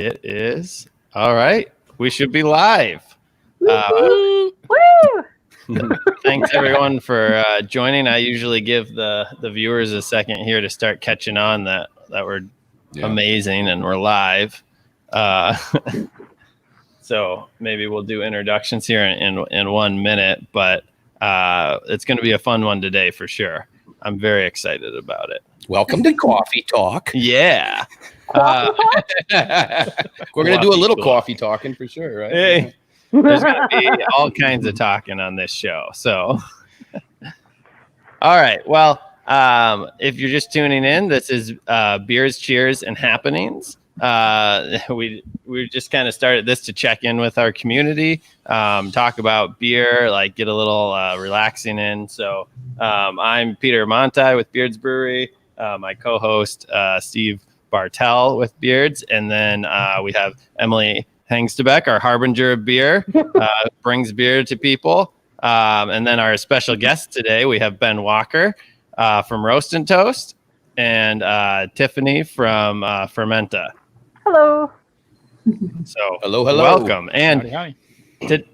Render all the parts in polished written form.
It is. All right. We should be live. Woo! Thanks everyone for joining. I usually give the viewers a second here to start catching on that we're amazing and we're live. So maybe we'll do introductions here in 1 minute, but it's going to be a fun one today for sure. I'm very excited about it. Welcome to Coffee Talk. Yeah. We're going to do a little coffee talking for sure, right? Hey, there's going to be all kinds of talking on this show. So, all right. Well, if you're just tuning in, this is Beers, Cheers, and Happenings. We just kind of started this to check in with our community, talk about beer, like get a little relaxing in. So I'm Peter Monti with Beards Brewery, my co-host Steve Bartell with Beards, and then we have Emily Hengstebeck, our Harbinger of Beer, brings beer to people. And then our special guest today, we have Ben Walker from Roast and Toast, and Tiffany from Fermenta. Hello. So hello. Welcome. And howdy.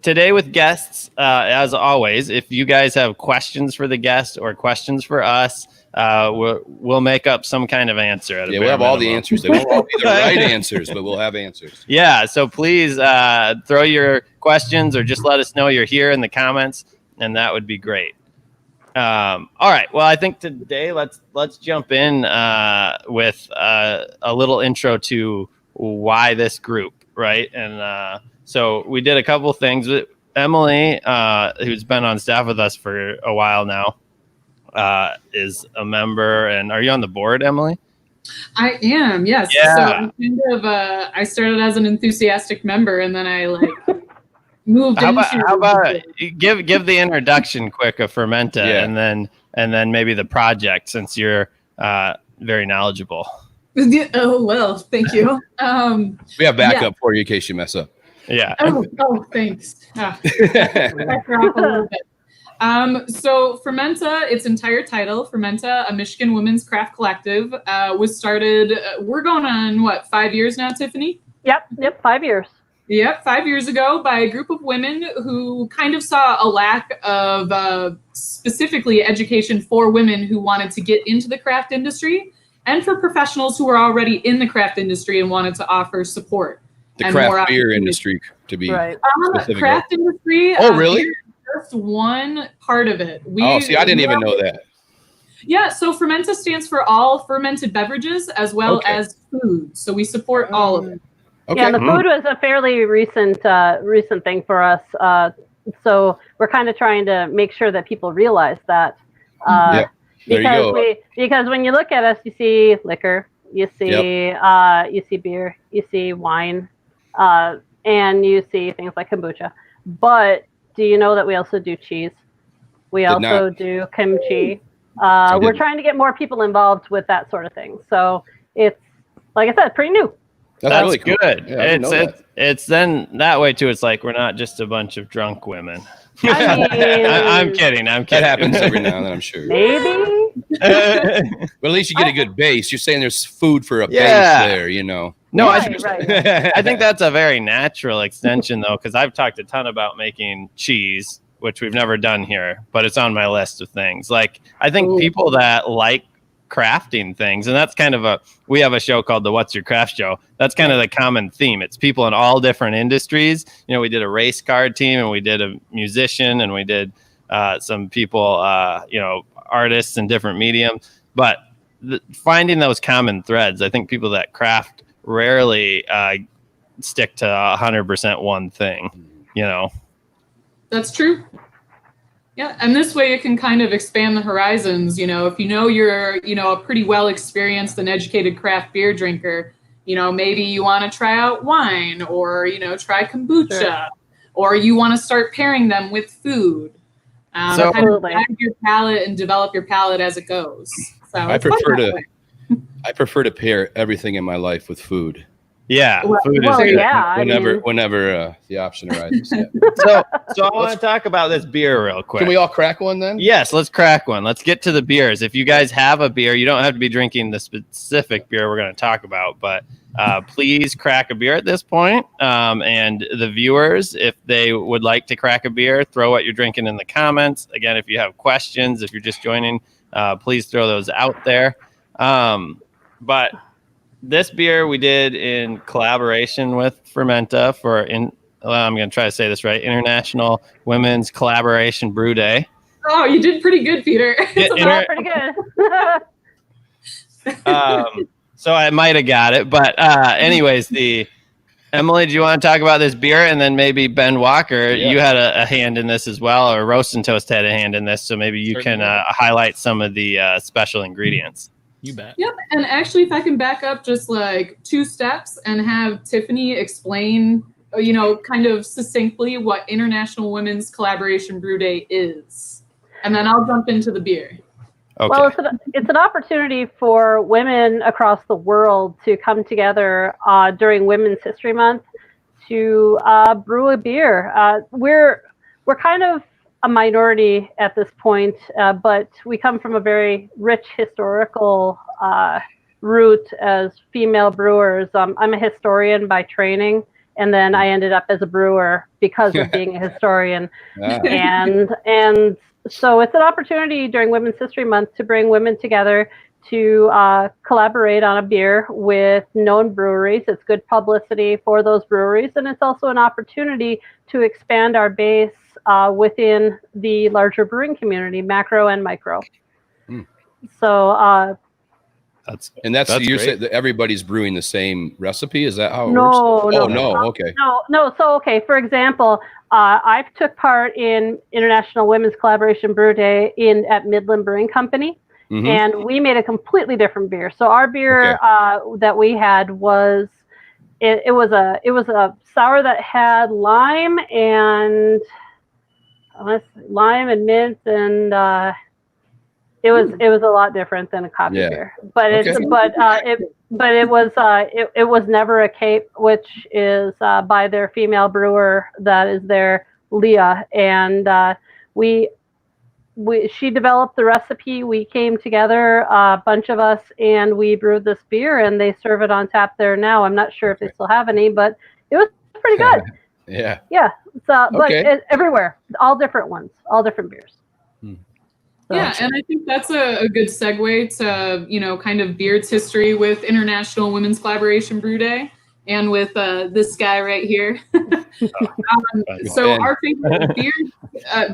Today with guests, as always, if you guys have questions for the guest or questions for us, we'll make up some kind of answer. We'll have all the answers. They won't all be the right answers, but we'll have answers. Yeah, so please throw your questions or just let us know you're here in the comments, and that would be great. All right. Well, I think today let's jump in with a little intro to why this group, right? And so we did a couple things with Emily, who's been on staff with us for a while now, is a member. And are you on the board, Emily? I am, yes. Yeah. So I'm kind of I started as an enthusiastic member, and then I moved How into. about give the introduction quick of Fermenta, and then maybe the project, since you're very knowledgeable. Oh well, thank you. We have backup for you in case you mess up. Yeah. Oh, thanks. Back her off a little bit. So Fermenta, its entire title, Fermenta, a Michigan women's craft collective, was started. We're going on 5 years now, Tiffany? Yep, 5 years. Yep, 5 years ago by a group of women who kind of saw a lack of specifically education for women who wanted to get into the craft industry, and for professionals who were already in the craft industry and wanted to offer support. The craft beer industry, to be right. specific. Craft industry. Oh, really? Just one part of it. See, I didn't even know that. Yeah, so Fermenta stands for all fermented beverages as well as food. So we support all of it. Okay. Yeah, the food was a fairly recent thing for us. So we're kind of trying to make sure that people realize that. There you go. Because when you look at us, you see liquor, you see beer, you see wine, and you see things like kombucha. But do you know that we also do cheese? We also do kimchi. We're trying to get more people involved with that sort of thing. So it's, like I said, pretty new. That's really cool. Good. Yeah, it's then that way too. It's like we're not just a bunch of drunk women. I mean, I'm kidding. That happens every now and then, I'm sure. maybe. But at least you get a good base. You're saying there's food for a base there, you know. No, Right. I think that's a very natural extension, though, because I've talked a ton about making cheese, which we've never done here, but it's on my list of things. Like, I think people that like crafting things, and that's kind of we have a show called the What's Your Craft Show. That's kind of the common theme. It's people in all different industries. You know, we did a race car team, and we did a musician, and we did some people, artists in different mediums. But finding those common threads, I think people that craft rarely stick to 100% one thing, you know. That's true. Yeah, and this way it can kind of expand the horizons. You know, if you know you're, a pretty well experienced and educated craft beer drinker, maybe you want to try out wine or, try kombucha, or you want to start pairing them with food. So kind of guide your palate and develop your palate as it goes. So I prefer to pair everything in my life with food. Yeah, food Well, is good. yeah. Whenever the option arises. Yeah. So I want to talk about this beer real quick. Can we all crack one then? Yes, let's crack one. Let's get to the beers. If you guys have a beer, you don't have to be drinking the specific beer we're going to talk about, but please crack a beer at this point. And the viewers, if they would like to crack a beer, throw what you're drinking in the comments. Again, if you have questions, if you're just joining, please throw those out there. But this beer we did in collaboration with Fermenta I'm going to try to say this right, International Women's Collaboration Brew Day. Oh, you did pretty good, Peter. Pretty good. So I might have got it. But anyways, Emily, do you want to talk about this beer? And then maybe Ben Walker, you had a hand in this as well, or Roast and Toast had a hand in this. So maybe you can highlight some of the special ingredients. You bet. Yep. And actually, if I can back up just like 2 steps and have Tiffany explain, kind of succinctly what International Women's Collaboration Brew Day is. And then I'll jump into the beer. Okay. Well, it's an opportunity for women across the world to come together during Women's History Month to brew a beer. We're kind of a minority at this point, but we come from a very rich historical root as female brewers. I'm a historian by training, and then I ended up as a brewer because of being a historian. And so it's an opportunity during Women's History Month to bring women together to collaborate on a beer with known breweries. It's good publicity for those breweries, and it's also an opportunity to expand our base within the larger brewing community, macro and micro. So that's you're saying that everybody's brewing the same recipe? Is that how it works? Okay. No. So, okay, for example, I've took part in International Women's Collaboration Brew Day at Midland Brewing Company, and we made a completely different beer. So our beer that we had was it was a sour that had lime and mint, and it was a lot different than a coffee beer. But it was never a cape, which is by their female brewer that is there, Leah, and she developed the recipe. We came together, a bunch of us, and we brewed this beer, and they serve it on tap there now. I'm not sure if they still have any, but it was pretty good. Yeah. So, but everywhere, all different ones, all different beers. So. Yeah, and I think that's a good segue to, kind of Beard's history with International Women's Collaboration Brew Day and with this guy right here. So our favorite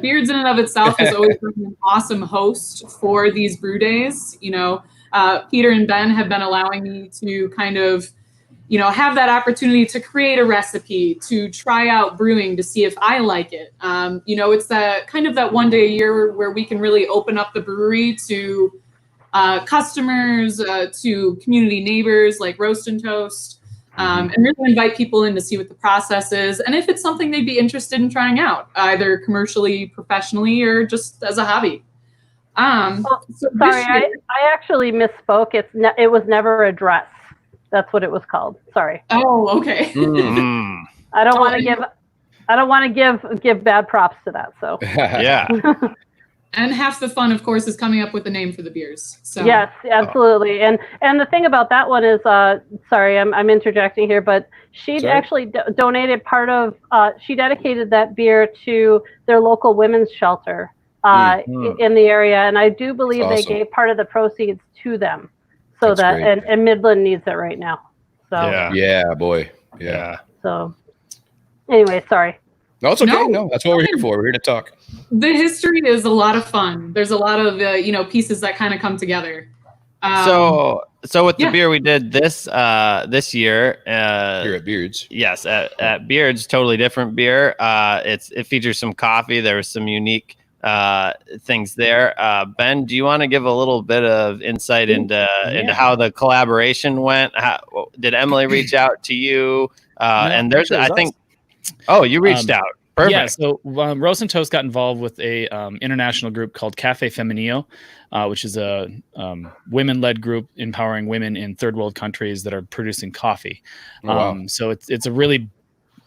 Beards in and of itself has always been an awesome host for these brew days. Peter and Ben have been allowing me to kind of, have that opportunity to create a recipe, to try out brewing, to see if I like it. It's that kind of that one day a year where we can really open up the brewery to customers, to community neighbors like Roast and Toast, and really invite people in to see what the process is. And if it's something they'd be interested in trying out, either commercially, professionally, or just as a hobby. Sorry, I actually misspoke. It was never a dress. That's what it was called. Sorry. Oh, okay. I don't want to give bad props to that. So yeah. And half the fun, of course, is coming up with the name for the beers. So yes, absolutely. And the thing about that one is, sorry, I'm interjecting here, but she actually donated part of. She dedicated that beer to their local women's shelter in the area, and I do believe they gave part of the proceeds to them. So that's and Midland needs it right now. So yeah. So anyway, sorry. No, it's okay. No, that's what we're here for. We're here to talk. The history is a lot of fun. There's a lot of pieces that kind of come together. So with the beer we did this year here at Beards. Yes, at Beards, totally different beer. It features some coffee. There was some unique things there. Ben, do you want to give a little bit of insight into how the collaboration went? Did Emily reach out to you? And there's, I think, you reached out. Perfect. Yeah, so Roast and Toast got involved with a international group called Cafe Femenino, which is a women-led group empowering women in third world countries that are producing coffee. Oh, wow. So it's a really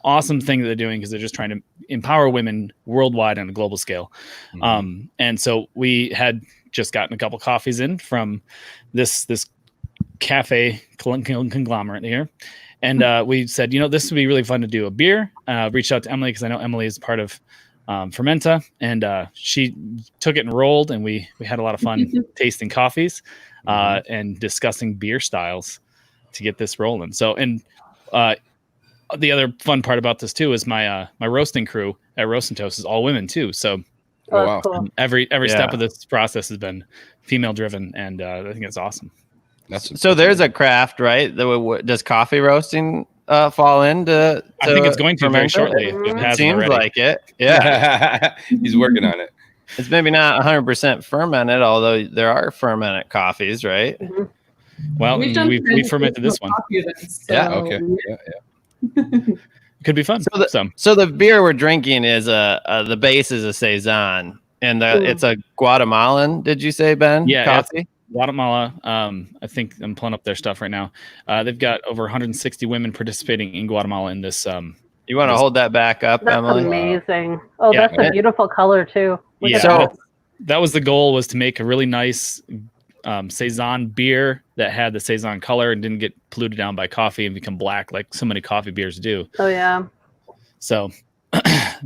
awesome thing that they're doing because they're just trying to empower women worldwide on a global scale. And so we had just gotten a couple coffees in from this cafe conglomerate here. And we said, this would be really fun to do a beer. Reached out to Emily because I know Emily is part of Fermenta, and she took it and rolled, and we had a lot of fun tasting coffees and discussing beer styles to get this rolling. So, and the other fun part about this too is my roasting crew at Roast and Toast is all women too. So, wow. Cool. every step of this process has been female driven, and I think it's awesome. So there's a craft, right? Does coffee roasting fall into? I think it's going to very Fermenta? shortly. If it It hasn't seems already. like it. Yeah, He's working on it. it's maybe not 100% fermented, although there are fermented coffees, right? Well, we fermented this one. Yeah. Okay. Yeah. Could be fun. So the beer we're drinking is the base is a saison, and it's a Guatemalan. Did you say, Ben? Yeah, coffee. Guatemala. I think I'm pulling up their stuff right now. They've got over 160 women participating in Guatemala in this. You want to hold that back up, That's Emily? amazing. Oh, Yeah. that's a beautiful color too. Look at So- that. that was the goal, was to make a really nice saison beer that had the saison color and didn't get polluted down by coffee and become black like so many coffee beers do. Oh yeah. So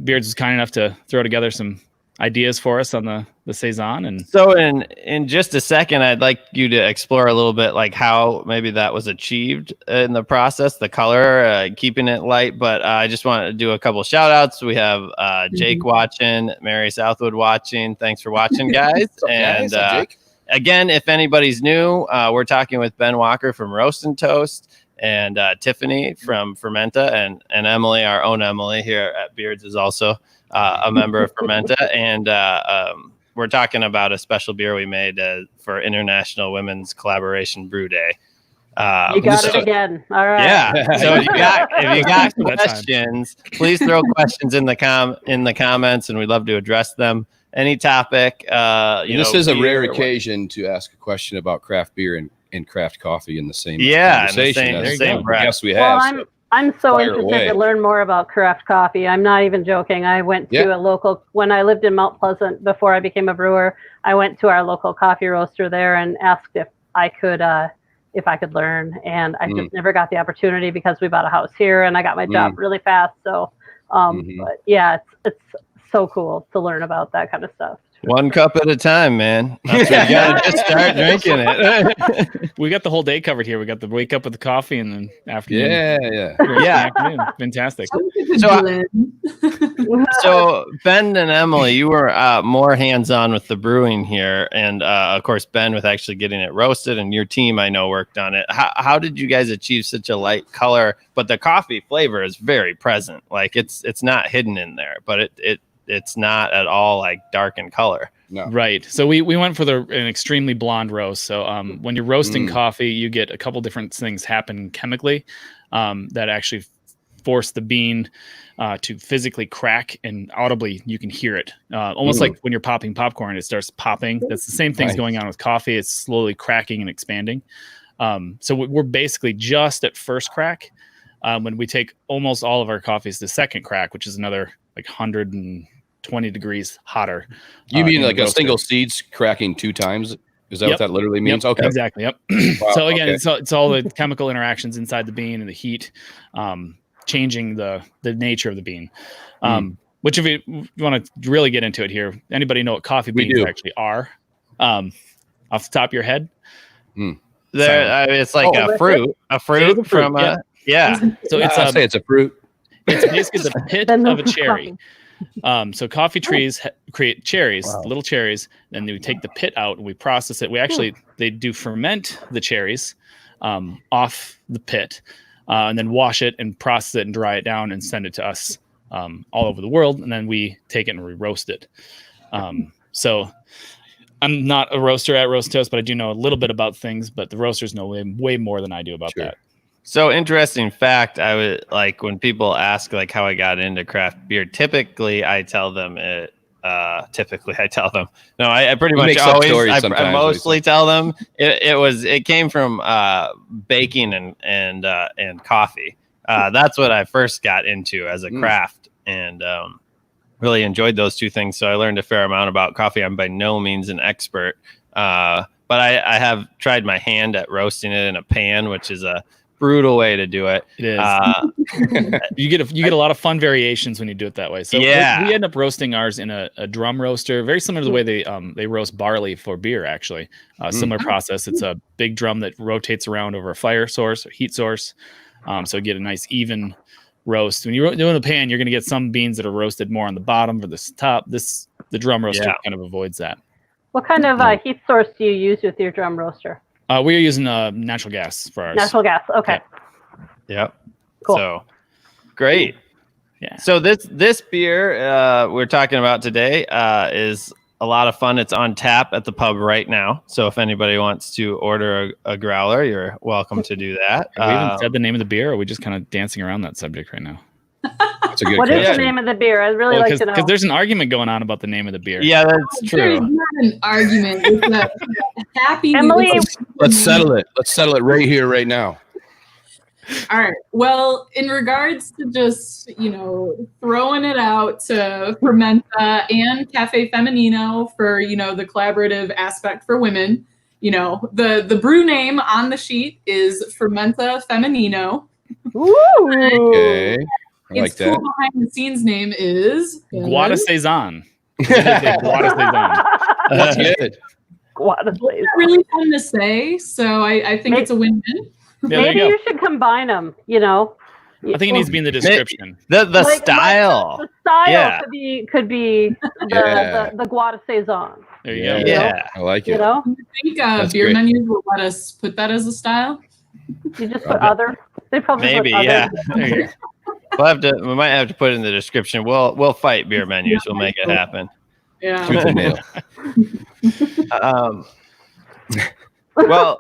Beards was kind enough to throw together some ideas for us on the saison. And so in just a second, I'd like you to explore a little bit like how maybe that was achieved in the process, the color, keeping it light. But I just want to do a couple shout outs. We have Jake watching, Mary Southwood watching. Thanks for watching, guys. And Jake? again, if anybody's new, we're talking with Ben Walker from Roast and Toast, and Tiffany from Fermenta, and Emily, our own Emily here at Beards, is also a member of Fermenta. And we're talking about a special beer we made for International Women's Collaboration Brew Day. You got it again. All right. Yeah. So if you got questions, please throw questions in the comments, and we'd love to address them. Any topic. This is a rare occasion to ask a question about craft beer and craft coffee in the same conversation. In the same breath. Yes, we have. Well, I'm so Fire interested away. to learn more about craft coffee. I'm not even joking. I went to a local, when I lived in Mount Pleasant before I became a brewer, I went to our local coffee roaster there and asked if I could learn. And I just never got the opportunity because we bought a house here and I got my job really fast. So, but yeah, it's so cool to learn about that kind of stuff. One cup at a time, man. That's what you gotta just start drinking it. we got the whole day covered here. We got the wake up with the coffee and then afternoon. Yeah. Afternoon. Fantastic. So Ben and Emily, you were more hands-on with the brewing here, and of course Ben with actually getting it roasted, and your team I know worked on it. How did you guys achieve such a light color, but the coffee flavor is very present? Like it's not hidden in there, but it's not at all like dark in color. No. Right. So we went for an extremely blonde roast. So when you're roasting coffee, you get a couple different things happen chemically that actually force the bean to physically crack, and audibly you can hear it. Almost like when you're popping popcorn, it starts popping. That's the same thing's going on with coffee. It's slowly cracking and expanding. So we're basically just at first crack. When we take almost all of our coffees to second crack, which is another like 120 degrees hotter. You mean in like the a roaster. single seed's cracking 2 times? Is that what that literally means? Yep, Okay. exactly. Yep. Wow, So again, okay. it's all the chemical interactions inside the bean and the heat, changing the nature of the bean. Which, if you want to really get into it here, anybody know what coffee beans actually are? Off the top of your head? It's like a fruit from yeah. So it's a fruit. It's basically the pit of a cherry. So coffee trees create cherries, little cherries. Then we take the pit out and we process it. They do ferment the cherries off the pit, and then wash it and process it and dry it down and send it to us all over the world. And then we take it and we roast it. So I'm not a roaster at Roast Toast, but I do know a little bit about things. But the roasters know way more than I do about that. So interesting fact. I would like when people ask like how I got into craft beer. Typically, I tell them it. No, I pretty much always. I mostly tell them it came from baking and coffee. That's what I first got into as a craft, and really enjoyed those two things. So I learned a fair amount about coffee. I'm by no means an expert, but I have tried my hand at roasting it in a pan, which is a brutal way to do it. It is. You get a lot of fun variations when you do it that way. So we end up roasting ours in a drum roaster, very similar to the way they roast barley for beer. Actually, similar process. It's a big drum that rotates around over a fire source or heat source, so you get a nice even roast. When you do in the pan, you're going to get some beans that are roasted more on the bottom or the top. The drum roaster kind of avoids that. What kind of heat source do you use with your drum roaster? We are using natural gas for ours. Natural gas. Okay. Yep. Cool. So great. Yeah. So this beer we're talking about today is a lot of fun. It's on tap at the pub right now. So if anybody wants to order a growler, you're welcome to do that. Have we even said the name of the beer, or are we just kind of dancing around that subject right now? That's a good What question. is the name of the beer? I'd really like to know. Because there's an argument going on about the name of the beer. Yeah, that's There's true. not an argument. It's a happy. Emily, Let's settle it. Let's settle it right here, right now. All right. Well, in regards to just, throwing it out to Fermenta and Cafe Feminino for, the collaborative aspect for women, the brew name on the sheet is Fermenta Feminino. Ooh. Okay. I like Its cool that. behind the scenes name is Guada Cezanne. Guada Cezanne. That's good. It's really fun to say, so I think it's a win-win. Yeah, Maybe you should combine them, I think it needs to be in the description. The style. The style Yeah. could be the Guada Cezanne. There you go. Yeah. I like it. I think beer great. menus will let us put that as a style. You just put other. They probably Maybe, put other. yeah. There you go. We might have to put it in the description. We'll fight beer menus. We'll make it happen. Yeah. Tooth and nail. Well,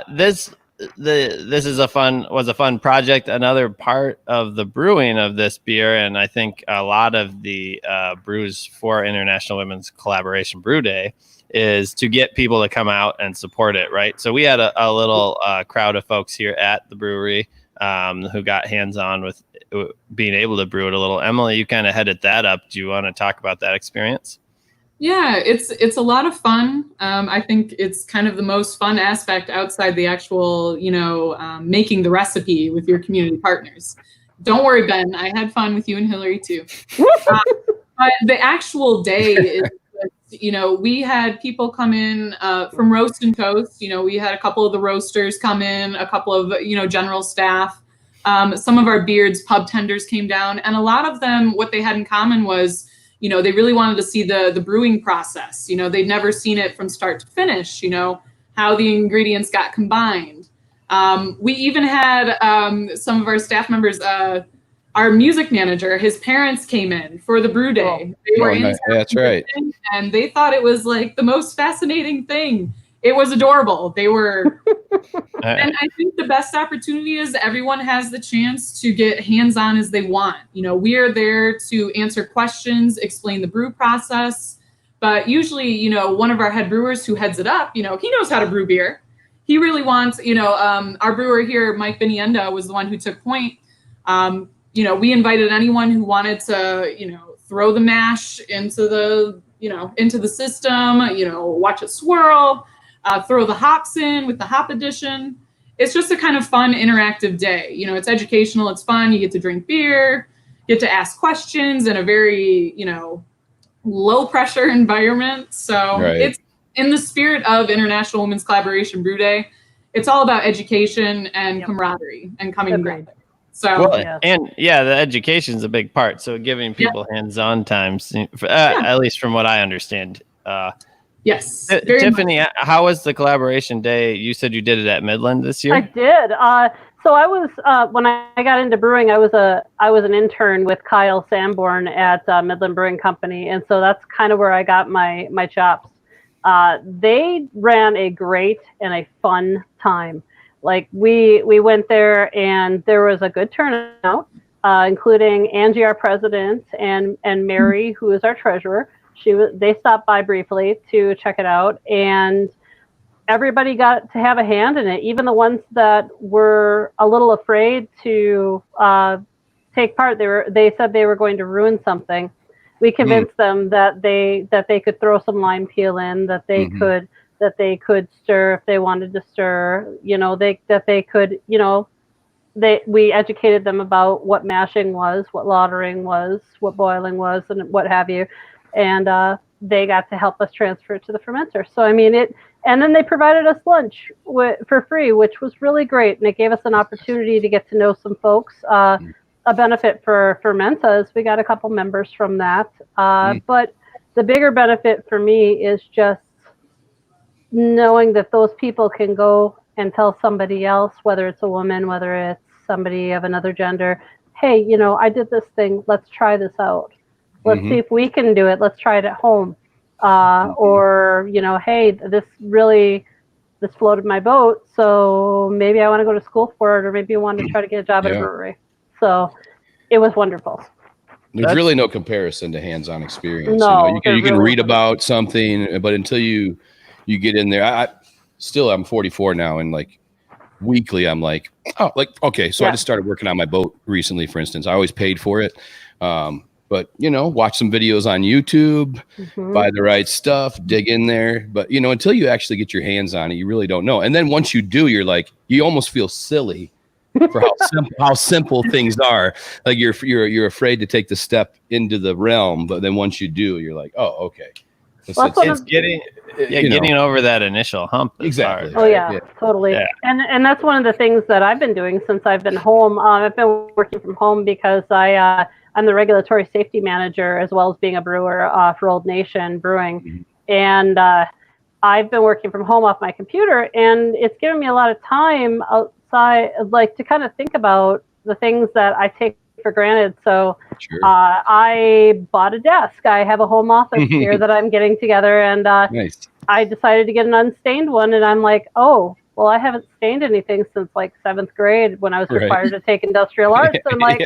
this was a fun project. Another part of the brewing of this beer, and I think a lot of the brews for International Women's Collaboration Brew Day is to get people to come out and support it, right? So we had a little crowd of folks here at the brewery who got hands-on with being able to brew it a little. Emily, you kind of headed that up. Do you want to talk about that experience? Yeah, it's a lot of fun. I think it's kind of the most fun aspect outside the actual, making the recipe with your community partners. Don't worry, Ben. I had fun with you and Hillary too. But the actual day is, we had people come in from Roast and Toast. We had a couple of the roasters come in, a couple of, general staff. Some of our beards pub tenders came down, and a lot of them, what they had in common was, they really wanted to see the brewing process. They'd never seen it from start to finish, how the ingredients got combined. We even had some of our staff members, our music manager, his parents came in for the brew day. They were in that's right. And they thought it was like the most fascinating thing. It was adorable. They were, and I think the best opportunity is everyone has the chance to get hands-on as they want. We are there to answer questions, explain the brew process, but usually, one of our head brewers who heads it up, he knows how to brew beer. He really wants, our brewer here, Mike Benienda, was the one who took point. We invited anyone who wanted to, throw the mash into the system, watch it swirl. Throw the hops in with the hop addition. It's just a kind of fun, interactive day. It's educational, it's fun. You get to drink beer, get to ask questions in a very, low pressure environment. So It's in the spirit of International Women's Collaboration Brew Day. It's all about education and camaraderie and coming together. So, the education is a big part. So giving people hands-on times, at least from what I understand. Yes. Tiffany, how was the collaboration day? You said you did it at Midland this year? I did. So I was when I got into brewing, I was an intern with Kyle Sanborn at Midland Brewing Company, and so that's kind of where I got my chops. They ran a great and a fun time. Like we went there and there was a good turnout, including Angie, our president, and Mary, who is our treasurer. They stopped by briefly to check it out, and everybody got to have a hand in it. Even the ones that were a little afraid to take part, they said they were going to ruin something. We convinced them that they could throw some lime peel in, that they could stir if they wanted to stir. You know, they could. You know, we educated them about what mashing was, what lautering was, what boiling was, and what have you. And they got to help us transfer it to the fermenter. So I mean it. And then they provided us lunch for free, which was really great. And it gave us an opportunity to get to know some folks. A benefit for Fermenta is we got a couple members from that. But the bigger benefit for me is just knowing that those people can go and tell somebody else, whether it's a woman, whether it's somebody of another gender, hey, you know, I did this thing. Let's try this out. Let's see if we can do it. Let's try it at home. Or, you know, hey, this floated my boat, so maybe I want to go to school for it, or maybe I want to try to get a job at a brewery. So it was wonderful. There's really no comparison to hands-on experience. No, you can read about something, but until you get in there, I'm 44 now, and like weekly, I'm like, oh, like, okay, so I just started working on my boat recently, for instance. I always paid for it. But, you know, watch some videos on YouTube, buy the right stuff, dig in there. But, you know, until you actually get your hands on it, you really don't know. And then once you do, you're like, you almost feel silly for how simple things are. Like you're afraid to take the step into the realm. But then once you do, you're like, oh, okay. It's getting over that initial hump. Exactly. Oh, yeah, totally. Yeah. And that's one of the things that I've been doing since I've been home. I've been working from home because I'm the regulatory safety manager as well as being a brewer for Old Nation Brewing. And I've been working from home off my computer, and it's given me a lot of time outside, like to kind of think about the things that I take for granted. So I bought a desk. I have a home office here that I'm getting together, and nice. I decided to get an unstained one, and I'm like, oh, well, I haven't stained anything since like 7th grade when I was required to take industrial arts. And I'm like,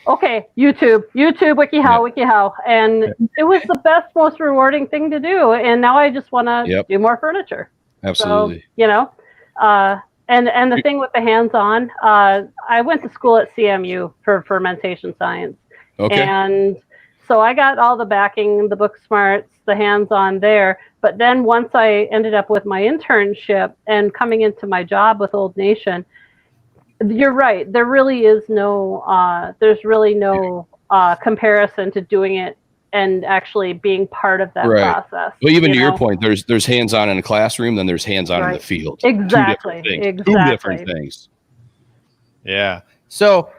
okay, YouTube, WikiHow. And it was the best, most rewarding thing to do. And now I just want to do more furniture. Absolutely. So, you know, and the thing with the hands-on, I went to school at CMU for fermentation science. Okay. And so I got all the backing, the book smarts, the hands-on there. But then once I ended up with my internship and coming into my job with Old Nation, you're right. There really is no, there's really no comparison to doing it and actually being part of that process. Well, even to your point, there's hands-on in a classroom, then there's hands-on in the field. Exactly. Two different things. Yeah. So,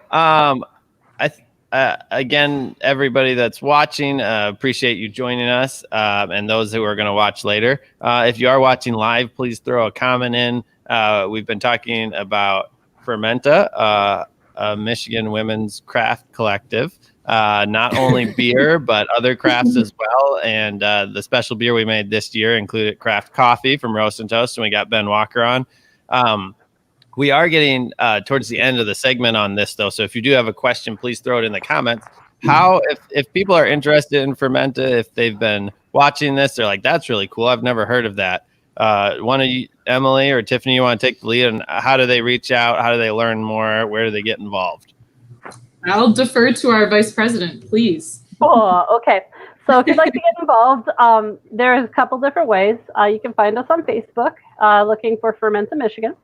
again, everybody that's watching, appreciate you joining us, and those who are going to watch later. If you are watching live, please throw a comment in. We've been talking about Fermenta, a Michigan women's craft collective. Not only beer, but other crafts as well. And the special beer we made this year included craft coffee from Roast and Toast, and we got Ben Walker on. We are getting towards the end of the segment on this, though. So if you do have a question, please throw it in the comments. How, if people are interested in Fermenta, if they've been watching this, they're like, that's really cool. I've never heard of that. One of you, Emily or Tiffany, you want to take the lead, and how do they reach out? How do they learn more? Where do they get involved? I'll defer to our vice president, please. Oh, okay. So if you'd like to get involved, there's a couple different ways. You can find us on Facebook, looking for Fermenta Michigan,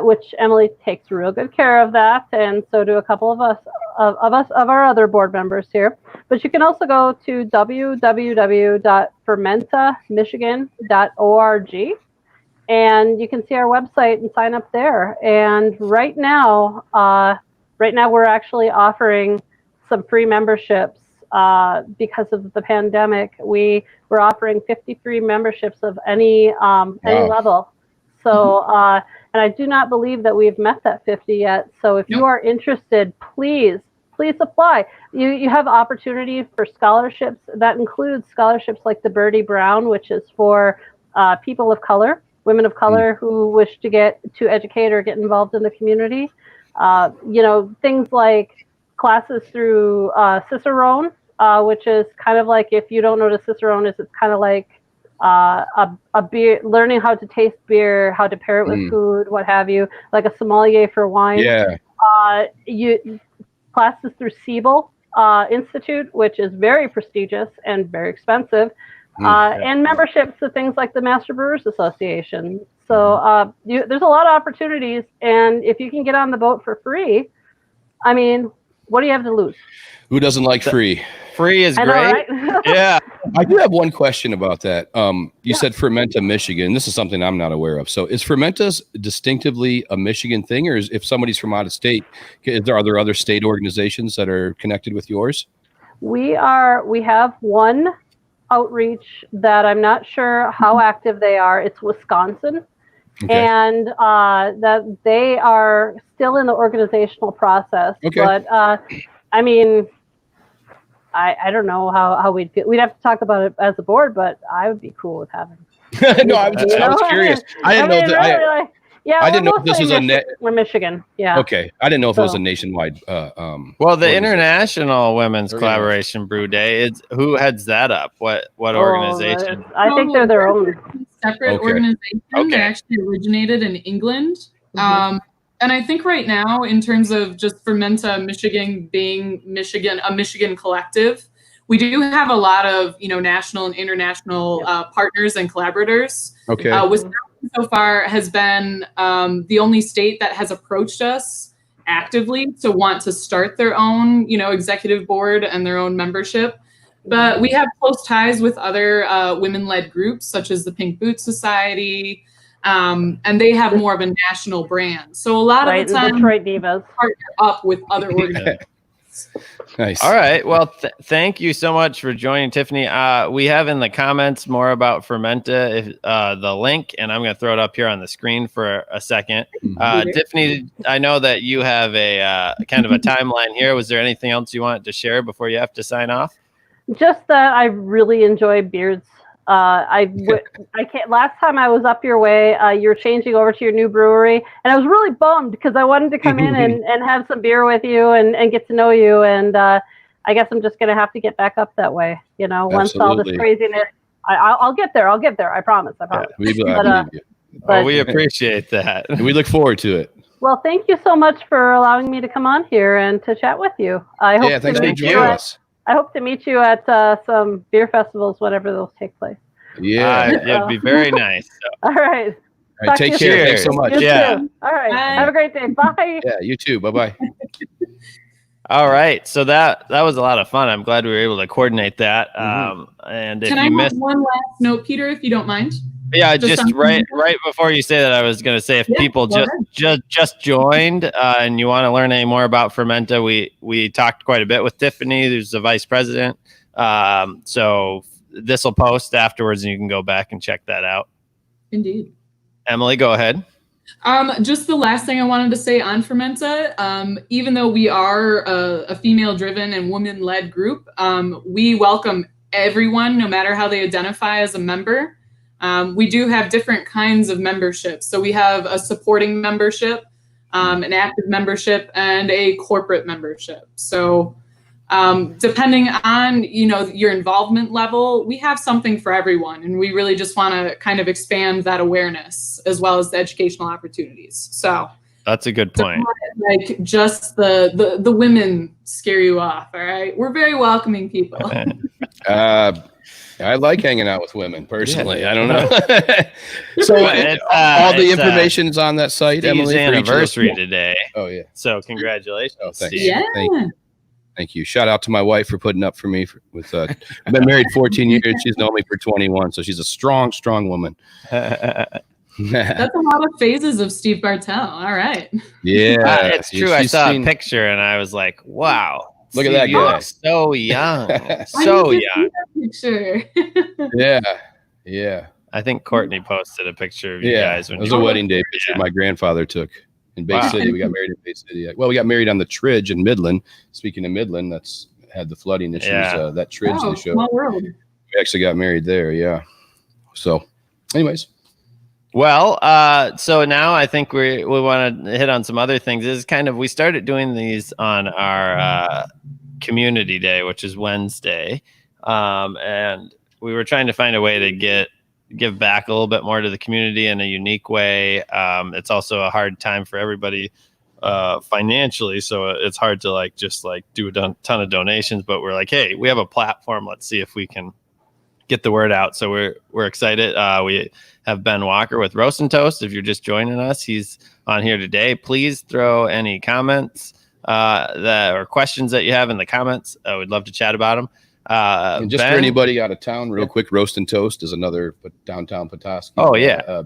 which Emily takes real good care of that, and so do a couple of our other board members here. But you can also go to www.fermentamichigan.org, and you can see our website and sign up there. And right now we're actually offering some free memberships because of the pandemic. We're offering 53 memberships of any level. So, and I do not believe that we've met that 50 yet. So if you are interested, please apply. You have opportunity for scholarships. That includes scholarships like the Birdie Brown, which is for people of color women of color who wish to educate or get involved in the community. Things like classes through Cicerone, which is kind of like, if you don't know what a Cicerone is, it's kind of like a beer, learning how to taste beer, how to pair it with food, what have you, like a sommelier for wine. Yeah. Classes through Siebel Institute, which is very prestigious and very expensive, and memberships to things like the Master Brewers Association. So there's a lot of opportunities, and if you can get on the boat for free, I mean, what do you have to lose? Who doesn't like free? Free is I great. know, right? Yeah. I do have one question about that. You said Fermenta, Michigan. This is something I'm not aware of. So is Fermenta distinctively a Michigan thing, or if somebody's from out of state, are there other state organizations that are connected with yours? We have one outreach that I'm not sure how active they are. It's Wisconsin. Okay. And that they are still in the organizational process. Okay. But I mean, I don't know how we'd feel. We'd have to talk about it as a board, but I would be cool with having. No, I was curious. I didn't know that. I didn't know if this was a net. We're Michigan. Yeah. Okay, I didn't know if it was a nationwide. Well, the International Women's Collaboration Brew Day is who heads that up? What organization? I think they're their own separate organization. They actually originated in England. And I think right now, in terms of just Fermenta, Michigan being a Michigan collective, we do have a lot of national and international partners and collaborators. Okay. Wisconsin so far has been the only state that has approached us actively to want to start their own executive board and their own membership. But we have close ties with other women-led groups such as the Pink Boots Society. And they have more of a national brand. So a lot of the time, Detroit Divas partner up with other organizations. Nice. All right. Well, thank you so much for joining, Tiffany. We have in the comments more about Fermenta, the link, and I'm going to throw it up here on the screen for a second. Tiffany, I know that you have a kind of a timeline here. Was there anything else you wanted to share before you have to sign off? Just that I really enjoy beards. I can't. Last time I was up your way, you're changing over to your new brewery, and I was really bummed because I wanted to come in and have some beer with you and get to know you. And I guess I'm just gonna have to get back up that way. Once all this craziness, I'll get there. I promise. Yeah, we believe you. We appreciate that. And we look forward to it. Well, thank you so much for allowing me to come on here and to chat with you. Thanks for joining us. I hope to meet you at some beer festivals, whatever those take place. Yeah, it'd be very nice. So. All right. All right, take care. Thanks so much. You too. All right. Bye. Have a great day. Bye. Yeah, you too. Bye-bye. All right. So that was a lot of fun. I'm glad we were able to coordinate that. And if Can I have one last note, Peter, if you don't mind? Yeah, just right before you say that, I was going to say if people just joined and you want to learn any more about Fermenta, we talked quite a bit with Tiffany, who's the vice president. So this will post afterwards, and you can go back and check that out. Indeed. Emily, go ahead. Just the last thing I wanted to say on Fermenta, even though we are a female-driven and woman-led group, we welcome everyone, no matter how they identify as a member. We do have different kinds of memberships. So we have a supporting membership, an active membership, and a corporate membership. So depending on, your involvement level, we have something for everyone. And we really just want to kind of expand that awareness as well as the educational opportunities. So that's a good point. Like just the women scare you off. All right. We're very welcoming people. I like hanging out with women personally. Yeah. I don't know. So all the information is on that site. Steve's Emily, anniversary today. Oh yeah. So congratulations. Oh, thanks. Steve. Yeah. Thank you. Shout out to my wife for putting up for me. I've been married 14 years. She's known me for 21. So she's a strong woman. That's a lot of phases of Steve Bartell. All right. Yeah. It's true. I saw a picture and I was like, wow. Look at that you guy. look so young. So young. Picture. Yeah. I think Courtney posted a picture of you guys. It was a wedding day picture my grandfather took in Bay City. We got married in Bay City. Well, we got married on the Tridge in Midland. Speaking of Midland, that's had the flooding issues. That Tridge they showed. Small world. We actually got married there. Yeah. So anyways. Well, so now I think we want to hit on some other things. This is kind of, we started doing these on our community day, which is Wednesday, and we were trying to find a way to give back a little bit more to the community in a unique way. It's also a hard time for everybody financially, so it's hard to just do a ton of donations. But we're like, hey, we have a platform. Let's see if we can get the word out. So we're excited. We have Ben Walker with Roast and Toast. If you're just joining us, he's on here today. Please throw any comments or questions that you have in the comments. We'd love to chat about them. And just Ben, for anybody out of town, real quick, Roast and Toast is another downtown Petoskey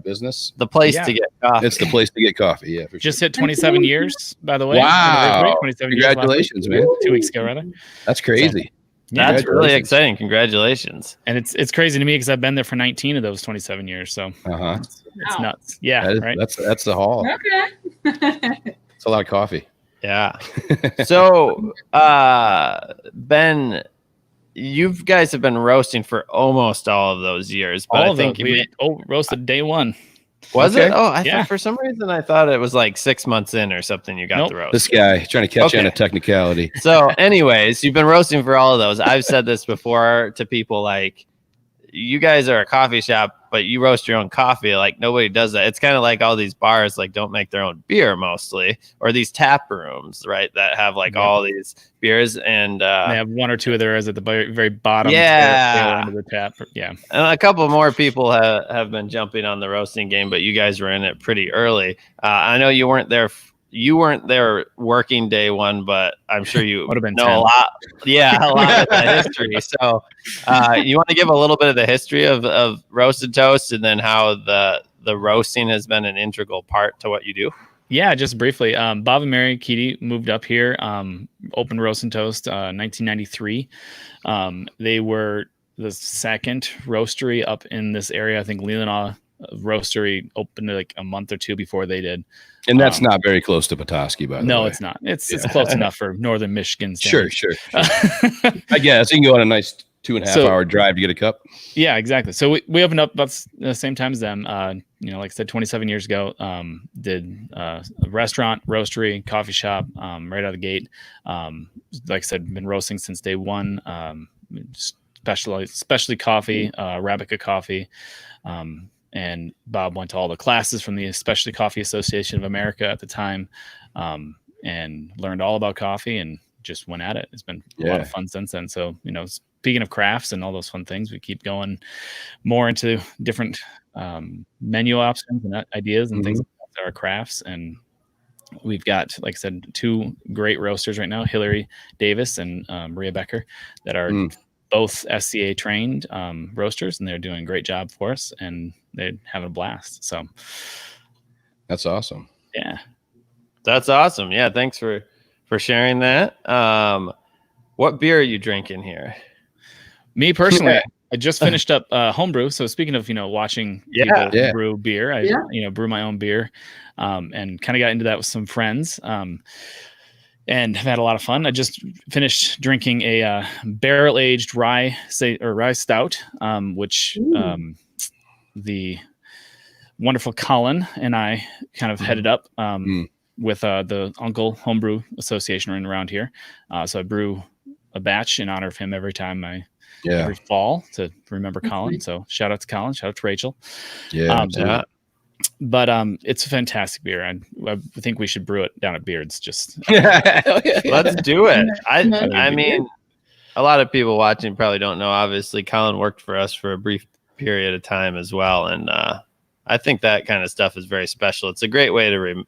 business. The place to get coffee. It's the place to get coffee. Yeah, for Just sure. hit 27 years, by the way. Wow. 27 Congratulations, years man. 2 weeks ago, rather. That's crazy. That's really exciting. Congratulations. And it's crazy to me because I've been there for 19 of those 27 years. So it's nuts. Yeah. Right. That's the haul. Okay. It's a lot of coffee. Yeah. So, Ben, you guys have been roasting for almost all of those years, but I think we roasted day one. Was it? Oh, I thought for some reason I thought it was like 6 months in or something. You got the roast. This guy trying to catch you on a technicality. So, anyways, you've been roasting for all of those. I've said this before to people, like, you guys are a coffee shop, but you roast your own coffee. Like, nobody does that. It's kind of like all these bars, like, don't make their own beer mostly, or these tap rooms, right, that have like all these beers, and they have one or two of theirs at the very bottom. Yeah, end of the tap. Yeah, and a couple more people have been jumping on the roasting game, but you guys were in it pretty early. I know you weren't there. You weren't there working day one, but I'm sure you would have been know 10. a lot. Yeah, a lot of the history. So you want to give a little bit of the history of Roasted Toast, and then how the roasting has been an integral part to what you do? Yeah, just briefly. Bob and Mary Keaty moved up here, opened Roast and Toast 1993. They were the second roastery up in this area. I think Leelanau Roastery opened like a month or two before they did. And that's not very close to Petoskey, by the way. No, it's not. It's close enough for northern Michigan. Sure. I guess you can go on a nice 2.5 hour drive to get a cup. Yeah, exactly. So we opened up about the same time as them. Like I said, 27 years ago. Did a restaurant, roastery, coffee shop right out of the gate. Like I said, been roasting since day one. Specialty coffee, Arabica coffee. And Bob went to all the classes from the Specialty Coffee Association of America at the time, and learned all about coffee and just went at it. It's been a lot of fun since then. So, speaking of crafts and all those fun things, we keep going more into different menu options and ideas and things like our crafts. And we've got, like I said, 2 great roasters right now, Hillary Davis and Maria Becker, that are both SCA trained roasters, and they're doing a great job for us, and they're having a blast. So that's awesome. Yeah, that's awesome. Yeah, thanks for sharing that. What beer are you drinking here? Me personally, I just finished up homebrew. So speaking of watching people brew beer, I brew my own beer, and kind of got into that with some friends. And have had a lot of fun. I just finished drinking a barrel-aged rye stout, which the wonderful Colin and I kind of headed up with the Uncle Homebrew Association around here. So I brew a batch in honor of him every fall to remember Colin. So shout out to Colin, shout out to Rachel. But it's a fantastic beer. I think we should brew it down at Beard's. Just let's do it. I mean, a lot of people watching probably don't know. Obviously, Colin worked for us for a brief period of time as well, and I think that kind of stuff is very special. It's a great way to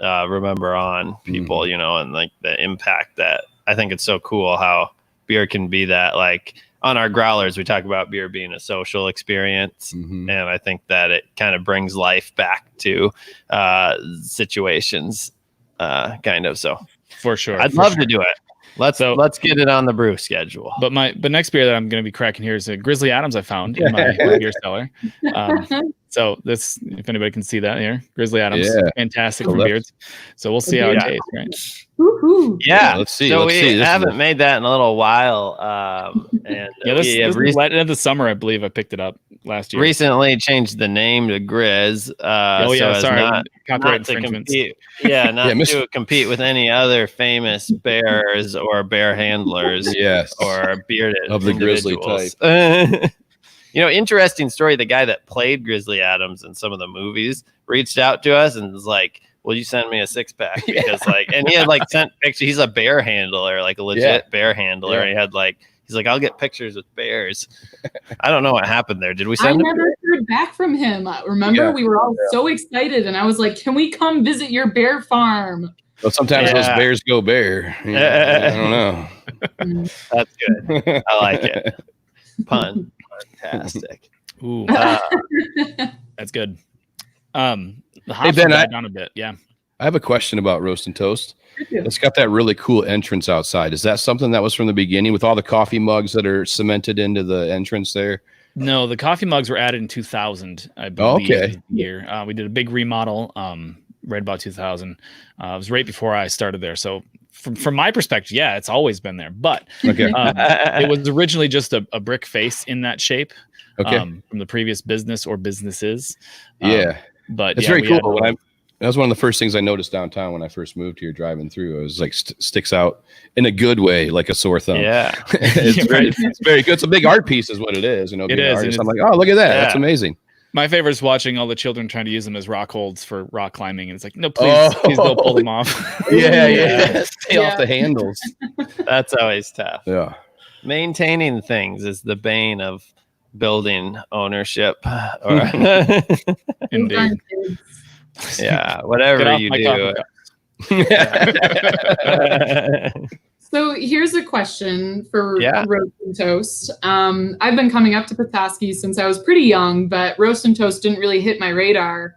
remember on people, and like the impact that I think it's so cool how beer can be that, like. On our growlers, we talk about beer being a social experience, and I think that it kind of brings life back to situations, kind of. So, for sure, I'd love to do it. Let's get it on the brew schedule. But the next beer that I'm going to be cracking here is a Grizzly Adams I found in my beer cellar. So this, if anybody can see that here, Grizzly Adams, fantastic for beards. So we'll see how it tastes, right? Woo-hoo. Yeah, let's see. So we haven't made that in a little while, and this is right at the summer, I believe I picked it up. last year. Recently changed the name to Grizz. Sorry, copyright not to infringements. compete. Yeah, not to compete with any other famous bears or bear handlers. Yes, or bearded of the grizzly individuals. type. Interesting story. The guy that played Grizzly Adams in some of the movies reached out to us and was like, "Will you send me a 6-pack?" Because and he had sent pictures. He's a bear handler, like a legit bear handler. And he had he's like, "I'll get pictures with bears." I don't know what happened there. Did we send him? I never heard back from him. Remember, we were all so excited, and I was like, "Can we come visit your bear farm?" Well, sometimes those bears go bear. I don't know. That's good. I like it. Pun. Fantastic. Ooh, that's good. The hops Hey, Ben, died down a bit. Yeah. I have a question about Roast and Toast. It's got that really cool entrance outside. Is that something that was from the beginning with all the coffee mugs that are cemented into the entrance there? No, the coffee mugs were added in 2000, I believe. Okay. Year. We did a big remodel right about 2000. It was right before I started there. So from my perspective, yeah, it's always been there. But it was originally just a brick face in that shape from the previous business or businesses. But it's very cool. That was one of the first things I noticed downtown when I first moved here driving through. It was like sticks out in a good way, like a sore thumb. Yeah. It's very good. It's a big art piece is what it is. It is. Artist, I'm like, oh, look at that. That's amazing. My favorite is watching all the children trying to use them as rock holds for rock climbing. And it's like, no, please don't pull them off. Stay off the handles. That's always tough. Yeah. Maintaining things is the bane of building ownership. Indeed. Yeah, whatever you do. So here's a question for Roast and Toast. I've been coming up to Petoskey since I was pretty young, but Roast and Toast didn't really hit my radar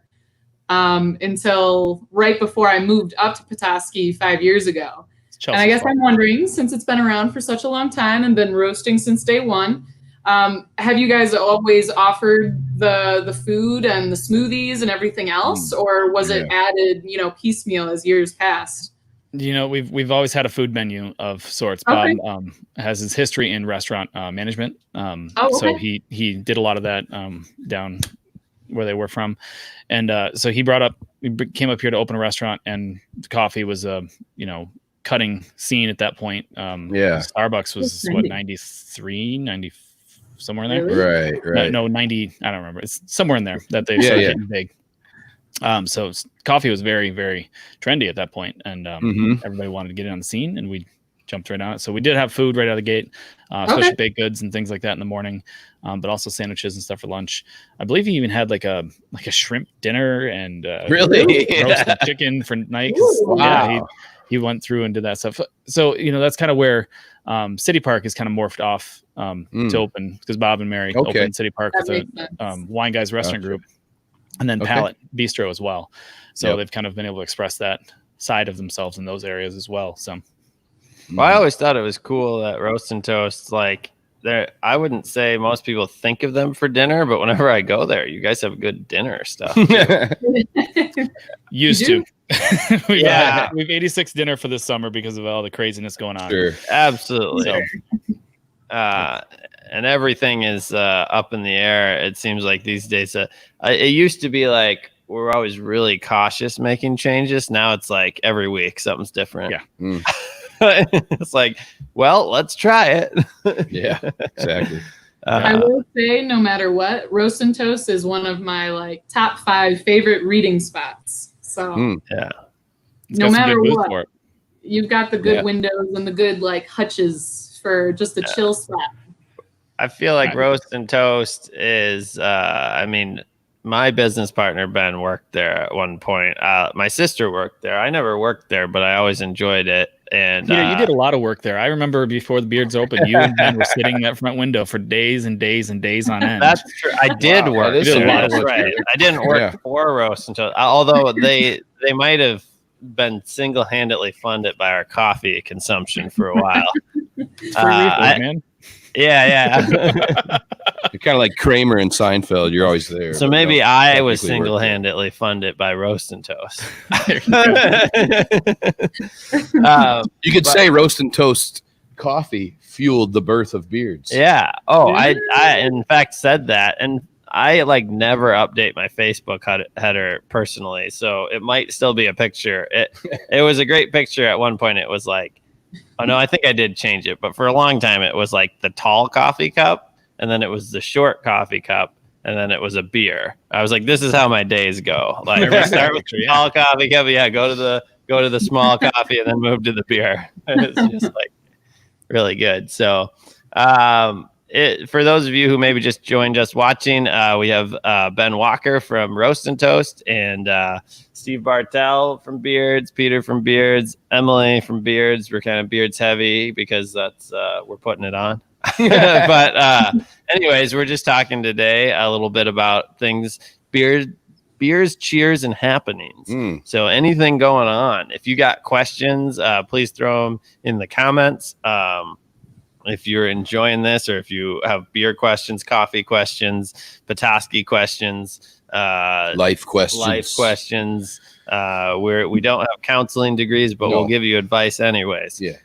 until right before I moved up to Petoskey 5 years ago. And I guess I'm wondering, since it's been around for such a long time and been roasting since day one, have you guys always offered the food and the smoothies and everything else, or was it added, piecemeal as years passed? We've always had a food menu of sorts. Bob has his history in restaurant management, so he did a lot of that down where they were from, and so he came up here to open a restaurant, and the coffee was cutting scene at that point. Starbucks was 93, 90, somewhere in there. Right. No, 90. I don't remember. It's somewhere in there that they started getting big. So coffee was very, very trendy at that point, and everybody wanted to get in on the scene, and we jumped right on it. So we did have food right out of the gate, especially baked goods and things like that in the morning, but also sandwiches and stuff for lunch. I believe he even had like a shrimp dinner and roasted chicken for night. Wow. Yeah, he went through and did that stuff. So that's kind of where City Park is kind of morphed off to open, because Bob and Mary opened City Park with a Wine Guys restaurant group. And then Palette Bistro as well. So they've kind of been able to express that side of themselves in those areas as well. So, I always thought it was cool that Roast and Toast, I wouldn't say most people think of them for dinner, but whenever I go there, you guys have good dinner stuff. Used to. We've 86 dinner for this summer because of all the craziness going on. Sure. Absolutely. And everything is up in the air. It seems like these days. It used to be like we're always really cautious making changes. Now it's like every week something's different. Yeah. It's like, well, let's try it. Yeah, exactly. I will say, no matter what, Roast and Toast is one of my top 5 favorite reading spots. So no matter what, you've got the good windows and the good hutches for just a chill spot. I feel like Roast and Toast is, my business partner, Ben, worked there at one point. My sister worked there. I never worked there, but I always enjoyed it. And you did a lot of work there. I remember before the Beards opened, you and Ben were sitting in that front window for days and days and days on end. That's true. I did work. That's right. I didn't work for Roast and Toast, although they might have been single-handedly funded by our coffee consumption for a while. Man. Yeah. You're kind of like Kramer and Seinfeld. You're always there. So maybe I was single-handedly funded by Roast and Toast. You could say Roast and Toast coffee fueled the birth of Beards. Yeah. Oh, I in fact said that. And I like never update my Facebook header personally, so it might still be a picture. It was a great picture at one point. It was like, oh no, I think I did change it, but for a long time it was like the tall coffee cup, and then it was the short coffee cup, and then it was a beer. I was like, this is how my days go. Like start with the tall coffee cup, go to the small coffee, and then move to the beer. It's just like really good. So for those of you who maybe just joined us watching, we have Ben Walker from Roast and Toast, and Steve Bartell from Beards, Peter from Beards, Emily from Beards. We're kind of Beards heavy because that's we're putting it on. But anyways, we're just talking today a little bit about things, beers, cheers, and happenings. So anything going on. If you got questions, please throw them in the comments. If you're enjoying this, or if you have beer questions, coffee questions, Petoskey questions, life questions. We don't have counseling degrees, but we'll give you advice anyways. Yeah.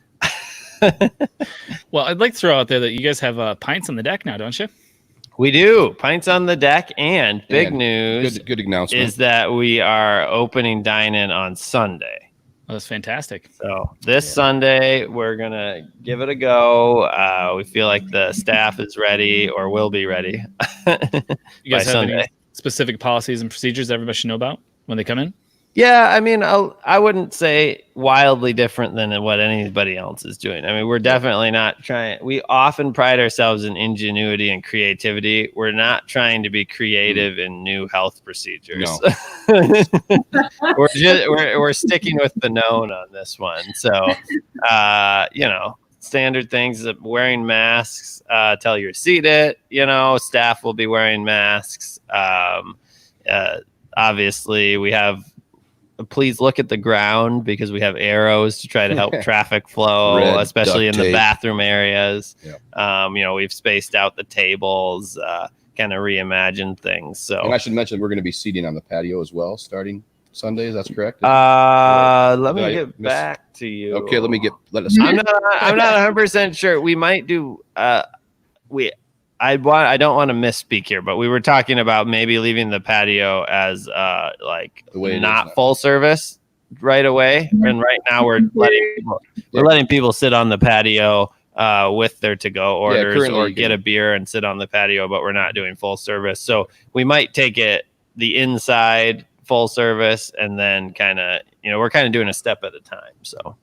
Well, I'd like to throw out there that you guys have pints on the deck now, don't you? We do. Pints on the deck, and big news good announcement is that we are opening dine-in on Sunday. Oh, that's fantastic. So this Sunday, we're going to give it a go. We feel like the staff is ready or will be ready. You guys have any specific policies and procedures everybody should know about when they come in? Yeah, I mean, I wouldn't say wildly different than what anybody else is doing. I mean, we're definitely not trying. We often pride ourselves in ingenuity and creativity. We're not trying to be creative in new health procedures. No. we're sticking with the known on this one. So, standard things of wearing masks till you're seated. Staff will be wearing masks. Obviously, we have. Please look at the ground because we have arrows to try to help traffic flow, especially in the bathroom areas. Yeah. We've spaced out the tables, kind of reimagined things. So, and I should mention we're going to be seating on the patio as well, starting Sunday. Is that correct? Let me get back to you. Okay, let us. I'm not 100% sure. We might do. I don't want to misspeak here, but we were talking about maybe leaving the patio as not full service right away. And right now we're letting people sit on the patio with their to-go orders or get a beer and sit on the patio, but we're not doing full service. So we might take it the inside full service and then we're kind of doing a step at a time. So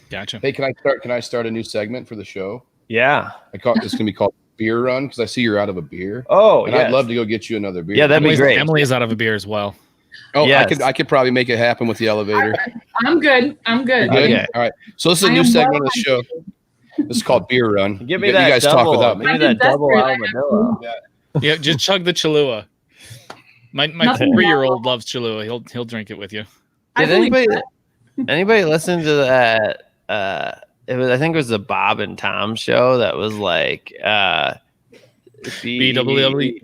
gotcha. Hey, can I start a new segment for the show? Yeah. It's going to be called Beer Run because I see you're out of a beer. Oh, and I'd love to go get you another beer. Yeah, that'd be great. Emily is out of a beer as well. Oh, yes. I could probably make it happen with the elevator. I'm good. You're good? Okay. All right. So this is a new segment of the show. This is called Beer Run. Give me that. You guys talk without me. Give me that double armadillo. Yeah, just chug the Cholula. My 3-year-old loves Cholula. He'll drink it with you. Did anybody listen to that? I think it was the Bob and Tom show that was like BWW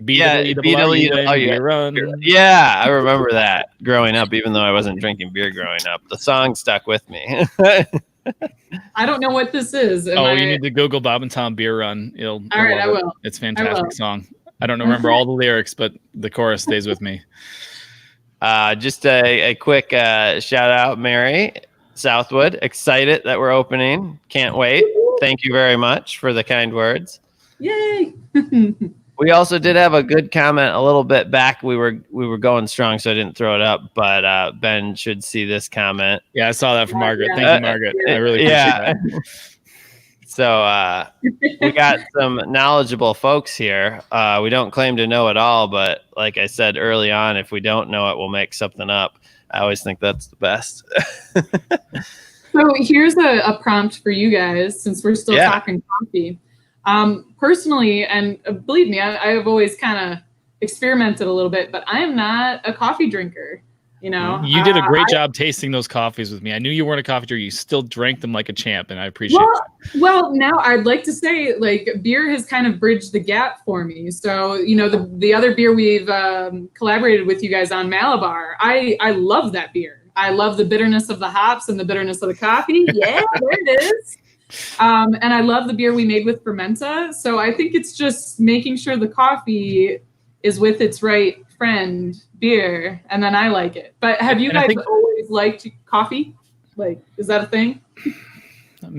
Run. Yeah, I remember that growing up, even though I wasn't drinking beer growing up. The song stuck with me. I don't know what this is. You need to Google Bob and Tom Beer Run. All right, I will. It's a fantastic song. I don't remember all the lyrics, but the chorus stays with me. Just a quick shout out, Mary Southwood. Excited that we're opening. Can't wait. Thank you very much for the kind words. Yay. We also did have a good comment a little bit back. We were going strong, so I didn't throw it up. But Ben should see this comment. Yeah, I saw that from Margaret. Thank you, Margaret. I really appreciate that. So we got some knowledgeable folks here. We don't claim to know it all, but like I said early on, if we don't know it, we'll make something up. I always think that's the best. So here's a prompt for you guys, since we're still talking coffee. Personally, and believe me, I've always kind of experimented a little bit, but I am not a coffee drinker. You did a great job tasting those coffees with me. I knew you weren't a coffee drinker. You still drank them like a champ, and I appreciate it. Well, now I'd like to say, beer has kind of bridged the gap for me. So, the other beer we've collaborated with you guys on, Malabar, I love that beer. I love the bitterness of the hops and the bitterness of the coffee. Yeah, there it is. And I love the beer we made with Fermenta. So I think it's just making sure the coffee is with its right friend, beer, and then I like it. But have you guys always liked coffee? Like, is that a thing?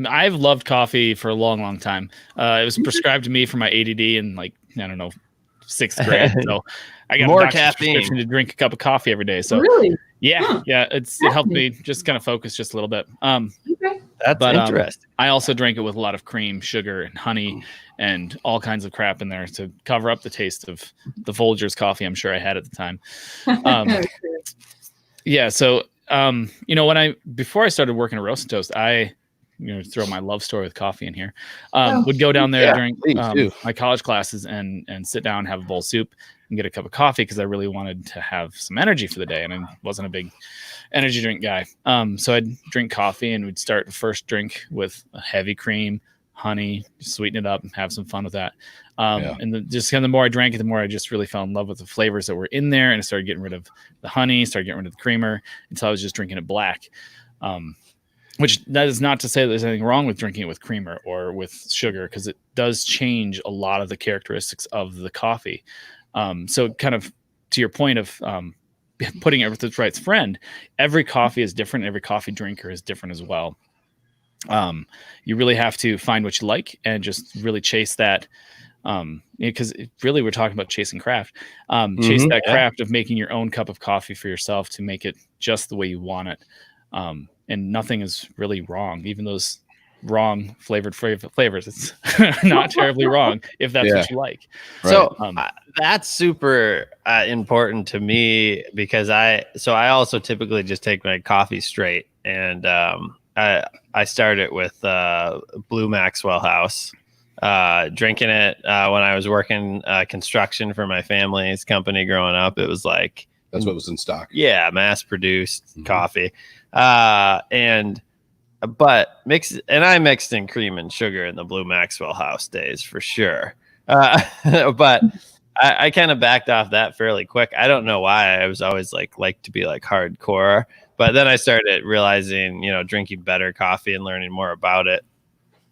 I've loved coffee for a long, long time. It was prescribed to me for my ADD in like, I don't know, 6th grade. So I got More a doctor's caffeine prescription to drink a cup of coffee every day. So really? yeah, it helped me just kind of focus just a little bit. Okay. That's interesting. I also drank it with a lot of cream, sugar, and honey, and all kinds of crap in there to cover up the taste of the Folgers coffee I'm sure I had at the time. Yeah, so before I started working at Roast and Toast, I throw my love story with coffee in here. Would go down there during my college classes and sit down, have a bowl of soup, and get a cup of coffee because I really wanted to have some energy for the day, and I wasn't a big energy drink guy. So I'd drink coffee and we'd start the first drink with a heavy cream, honey, sweeten it up and have some fun with that. And just kind of the more I drank it, the more I just really fell in love with the flavors that were in there, and I started getting rid of the honey, started getting rid of the creamer until I was just drinking it black. Which that is not to say that there's anything wrong with drinking it with creamer or with sugar, because it does change a lot of the characteristics of the coffee. So kind of to your point of putting it with its right friend, every coffee is different. Every coffee drinker is different as well. You really have to find what you like and just really chase that. Because really we're talking about chasing craft. Chase that craft of making your own cup of coffee for yourself to make it just the way you want it. And nothing is really wrong, even those wrong flavored flavors. It's not terribly wrong if that's what you like. Right. So that's super important to me, because I also typically just take my coffee straight, and I started with Blue Maxwell House, drinking it when I was working construction for my family's company growing up. It was like, that's what was in stock. Yeah, mass produced coffee. But I mixed in cream and sugar in the Blue Maxwell House days for sure. But I kind of backed off that fairly quick. I don't know why. I was always like to be like hardcore, but then I started realizing, drinking better coffee and learning more about it.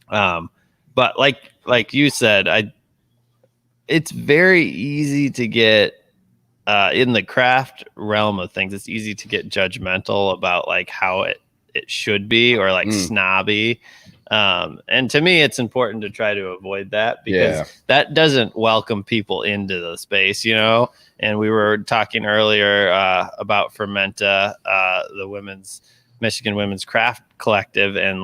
But like you said, it's very easy to get in the craft realm of things. It's easy to get judgmental about like how it should be, or like snobby. And to me, it's important to try to avoid that, because that doesn't welcome people into the space, And we were talking earlier about Fermenta, the Michigan Women's Craft Collective, and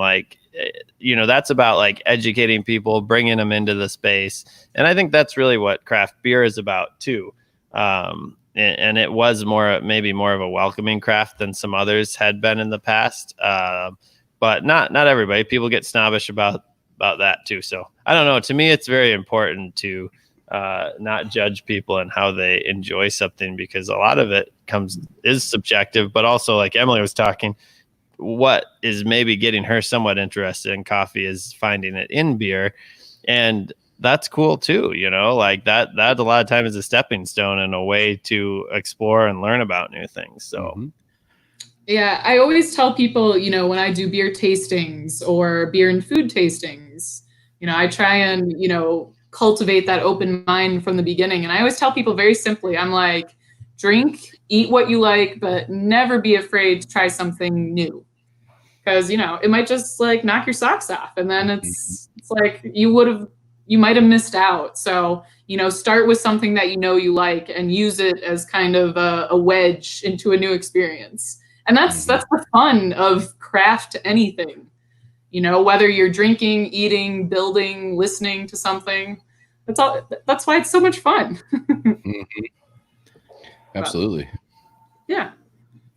that's about like educating people, bringing them into the space. And I think that's really what craft beer is about too. And it was maybe more of a welcoming craft than some others had been in the past. But not everybody. People get snobbish about that too. So I don't know. To me, it's very important to not judge people and how they enjoy something, because a lot of it is subjective. But also, like Emily was talking, what is maybe getting her somewhat interested in coffee is finding it in beer, and that's cool too. Like that a lot of times is a stepping stone and a way to explore and learn about new things. So. Yeah, I always tell people, when I do beer tastings or beer and food tastings, I try and, cultivate that open mind from the beginning. And I always tell people very simply, I'm like, drink, eat what you like, but never be afraid to try something new. Because, it might just like knock your socks off. And then it's like you might have missed out. So, start with something that you like and use it as kind of a wedge into a new experience. And that's the fun of craft anything, whether you're drinking, eating, building, listening to something. That's why it's so much fun. Absolutely. Yeah.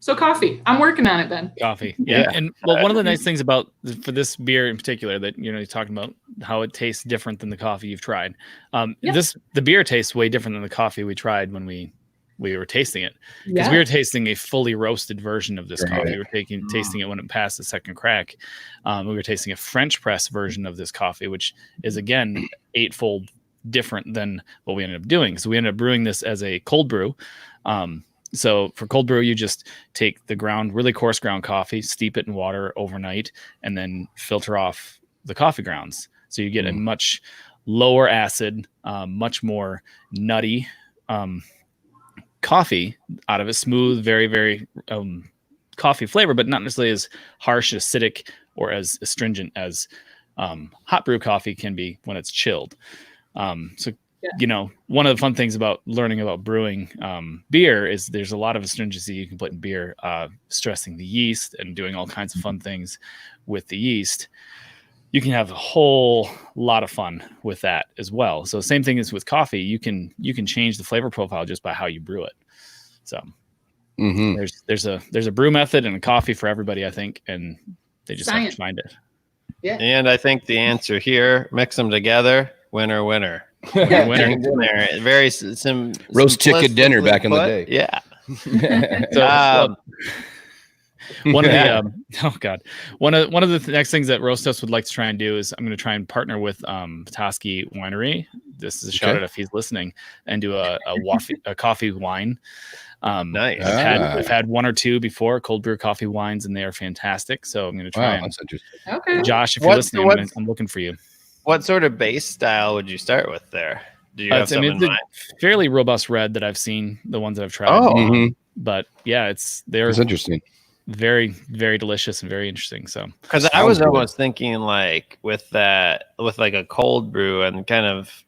So coffee, I'm working on it, Ben. Coffee. Yeah. And one of the nice things about for this beer in particular that, you're talking about how it tastes different than the coffee you've tried. The beer tastes way different than the coffee we tried when we were tasting it, because we were tasting a fully roasted version of this coffee. We were tasting it when it passed the second crack. We were tasting a French press version of this coffee, which is again 8-fold different than what we ended up doing. So we ended up brewing this as a cold brew. So for cold brew, you just take the really coarse ground coffee, steep it in water overnight, and then filter off the coffee grounds. So you get a much lower acid, much more nutty coffee out of it. Smooth, very, very coffee flavor, but not necessarily as harsh, acidic, or as astringent as hot brew coffee can be when it's chilled. One of the fun things about learning about brewing beer is there's a lot of astringency you can put in beer, stressing the yeast and doing all kinds of fun things with the yeast. You can have a whole lot of fun with that as well. So same thing as with coffee, you can change the flavor profile just by how you brew it. So there's a brew method and a coffee for everybody, I think, and they just have to find it. Yeah. And I think the answer here, mix them together, winner, winner. Winner. Very roast chicken dinner back in the day. Yeah. So, one of the one of the next things that Roast Us would like to try and do is I'm going to try and partner with Petoskey Winery. This is a shout out if he's listening, and do a coffee wine. Nice. I've had one or two before, cold brew coffee wines, and they are fantastic. So I'm going to try. That's interesting. Okay. Josh, if you're listening, I'm looking for you. What sort of base style would you start with there? Do you have something in mind? Fairly robust red that I've seen, the ones that I've tried. But yeah, they're interesting. Very, very delicious and very interesting. So, because I was almost thinking like with like a cold brew and kind of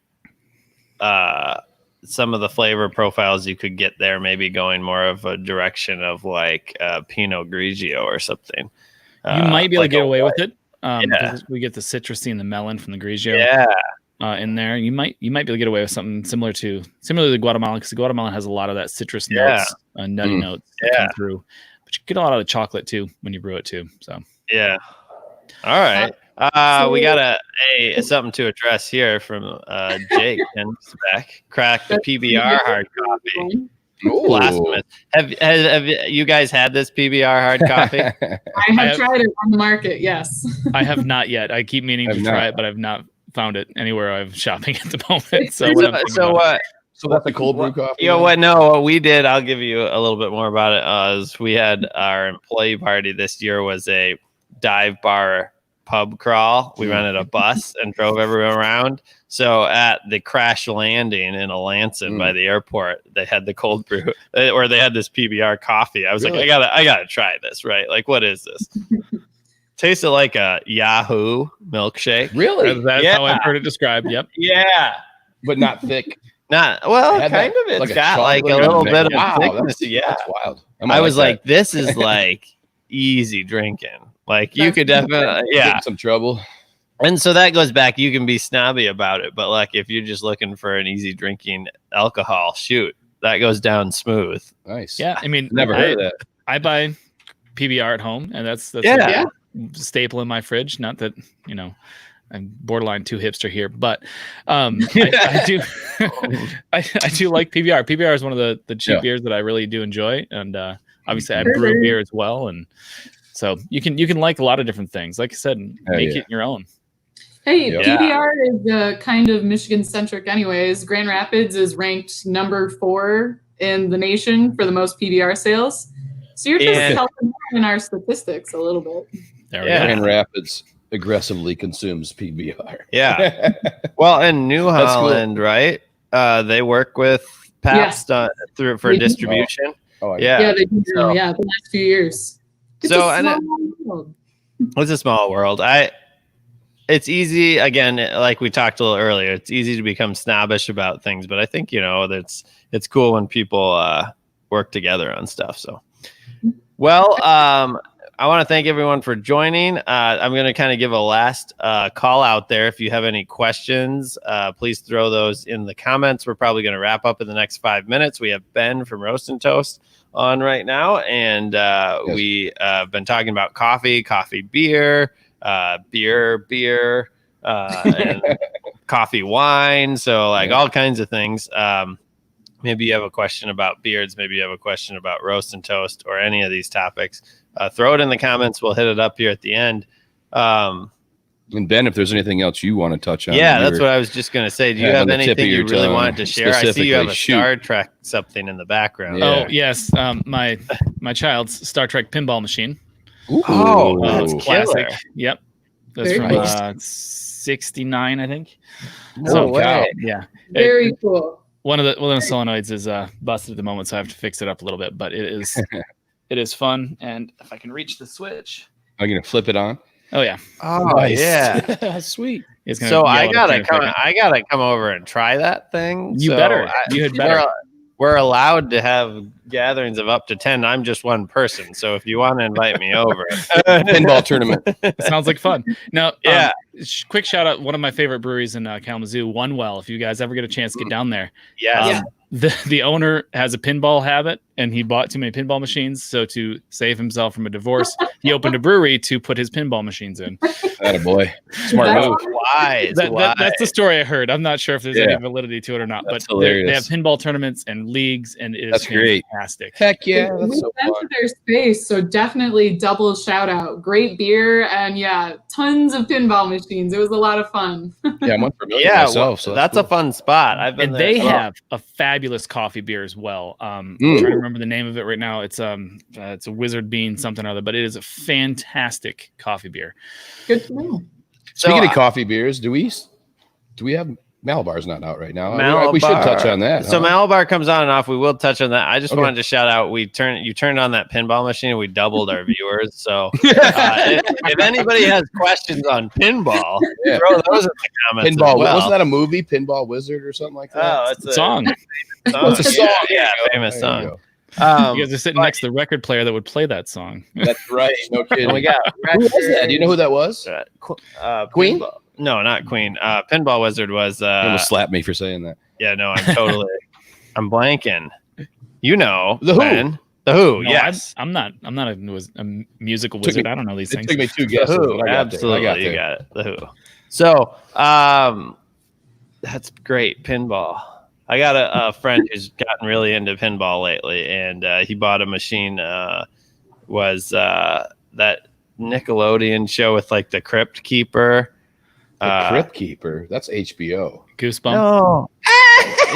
some of the flavor profiles you could get there, maybe going more of a direction of like Pinot Grigio or something. You might be able to get away with it. We get the citrusy and the melon from the Grigio in there. You might be able to get away with something similar to Guatemala, because Guatemala has a lot of that citrus notes, nutty notes that come through. But you get a lot of the chocolate too when you brew it too. So yeah. All right. We got something to address here from Jake Hengstebeck. Crack the PBR hard coffee. Blasphemous. Have you guys had this PBR hard coffee? I have tried it on the market. Yes. I have not yet. I keep meaning to try it, but I've not found it anywhere I'm shopping at the moment. So that's a cold brew coffee. What we did, I'll give you a little bit more about it. Is we had our employee party this year was a dive bar pub crawl. We rented a bus and drove everyone around. So at the crash landing in Alanson by the airport, they had the cold brew, or they had this PBR coffee. I was like, I gotta try this, right? Like, what is this? Tasted like a Yahoo milkshake. Really? That's how I've heard it described. Yep. Yeah. But not thick. Kind of. It's like got like a little bit of thickness. That's wild. I was like, this is like easy drinking. Like you could definitely, get in some trouble. And so that goes back. You can be snobby about it, but like if you're just looking for an easy drinking alcohol, shoot, that goes down smooth. Nice. Yeah, I mean, never heard of that. I buy PBR at home, and that's a staple in my fridge. Not that I'm borderline too hipster here, but I do I do like PBR. PBR is one of the cheap beers that I really do enjoy, and obviously I brew beer as well, and so you can like a lot of different things. Like I said, make it your own. Hey, PBR is kind of Michigan centric, anyways. Grand Rapids is ranked number 4 in the nation for the most PBR sales. So you're just helping in our statistics a little bit. There we go. Grand Rapids aggressively consumes PBR. Yeah. Well, in New Holland, right? They work with Pabst for distribution. Yeah, they do. The last few years. It's a small world. It's easy, again, like we talked a little earlier, it's easy to become snobbish about things, but I think, it's cool when people work together on stuff. So, well, I want to thank everyone for joining. I'm going to kind of give a last call out there. If you have any questions, please throw those in the comments. We're probably going to wrap up in the next 5 minutes. We have Ben from Roast and Toast on right now, and we have been talking about coffee, beer, beer, and coffee, wine. So all kinds of things. Maybe you have a question about beards. Maybe you have a question about Roast and Toast or any of these topics. Throw it in the comments. We'll hit it up here at the end. And Ben, if there's anything else you want to touch on. Yeah, that's what I was just going to say. Do you have anything you really wanted to share? I see you have a Star Trek something in the background. Yeah. Oh, yes. My child's Star Trek pinball machine. Ooh, that's classic. killer. Yep. That's Very from cool. 69, I think. No way. Yeah. Very cool. One of the solenoids is busted at the moment, so I have to fix it up a little bit. But it is fun, and if I can reach the switch, I'm gonna flip it on. oh yeah, Oh yeah. Sweet. it's gonna. So yell I at us gotta here in a come. second. I gotta come over and try that thing. You So better. You had better. We're allowed to have gatherings of up to 10. I'm just one person, so if you want to invite me over, Pinball tournament. Sounds like fun. Now, Yeah. Quick shout out. One of my favorite breweries in Kalamazoo, One Well. If you guys ever get a chance to get down there, yes. the owner has a pinball habit, and he bought too many pinball machines. So to save himself from a divorce, he opened a brewery to put his pinball machines in. Attaboy. Smart That's move. Wise. That's the story I heard. I'm not sure if there's any validity to it or not, That's but they have hilarious. pinball tournaments and leagues, and it is That's great. fantastic. Heck yeah. We've That's so been fun. to their space, so definitely double shout out. Great beer and tons of pinball machines. It was a lot of fun. Yeah, I'm unfamiliar Yeah, myself. So that's a fun spot. I've been And there. they as well. have a fabulous coffee beer as well. I'm trying to remember the name of it right now. It's a Wizard Bean something or other, but it is a fantastic coffee beer. Good to know. Speaking of coffee beers, do we have Malabar's not out right now? Malabar. We should touch on that. So huh? Malabar comes on and off. We will touch on that. I just Okay. wanted to shout out. You turned on that pinball machine, and we doubled our viewers. So if anybody has questions on pinball, Yeah. throw those in the comments. Pinball. as well. Wasn't that a movie? Pinball Wizard or something like that? Oh, it's a Song. Song. It's a song. Yeah, There you famous go. song. You guys are sitting next to the record player that would play that song. That's right. No kidding. And we got Who was that? Do you know who that was? Queen? Pinball- No, not Queen. Pinball Wizard was. You almost slapped me for saying that. Yeah, no, I'm blanking. You know, The Who. Ben. The Who. No, Yes. I'm not a musical wizard. I don't know these It things. took me two The guesses. Who. but I got there. Absolutely, I got you there. got it. The Who. So, that's great pinball. I got a friend who's gotten really into pinball lately, and he bought a machine. Was that Nickelodeon show with like the Crypt Keeper? The Crypt Keeper. That's HBO. Goosebumps. No.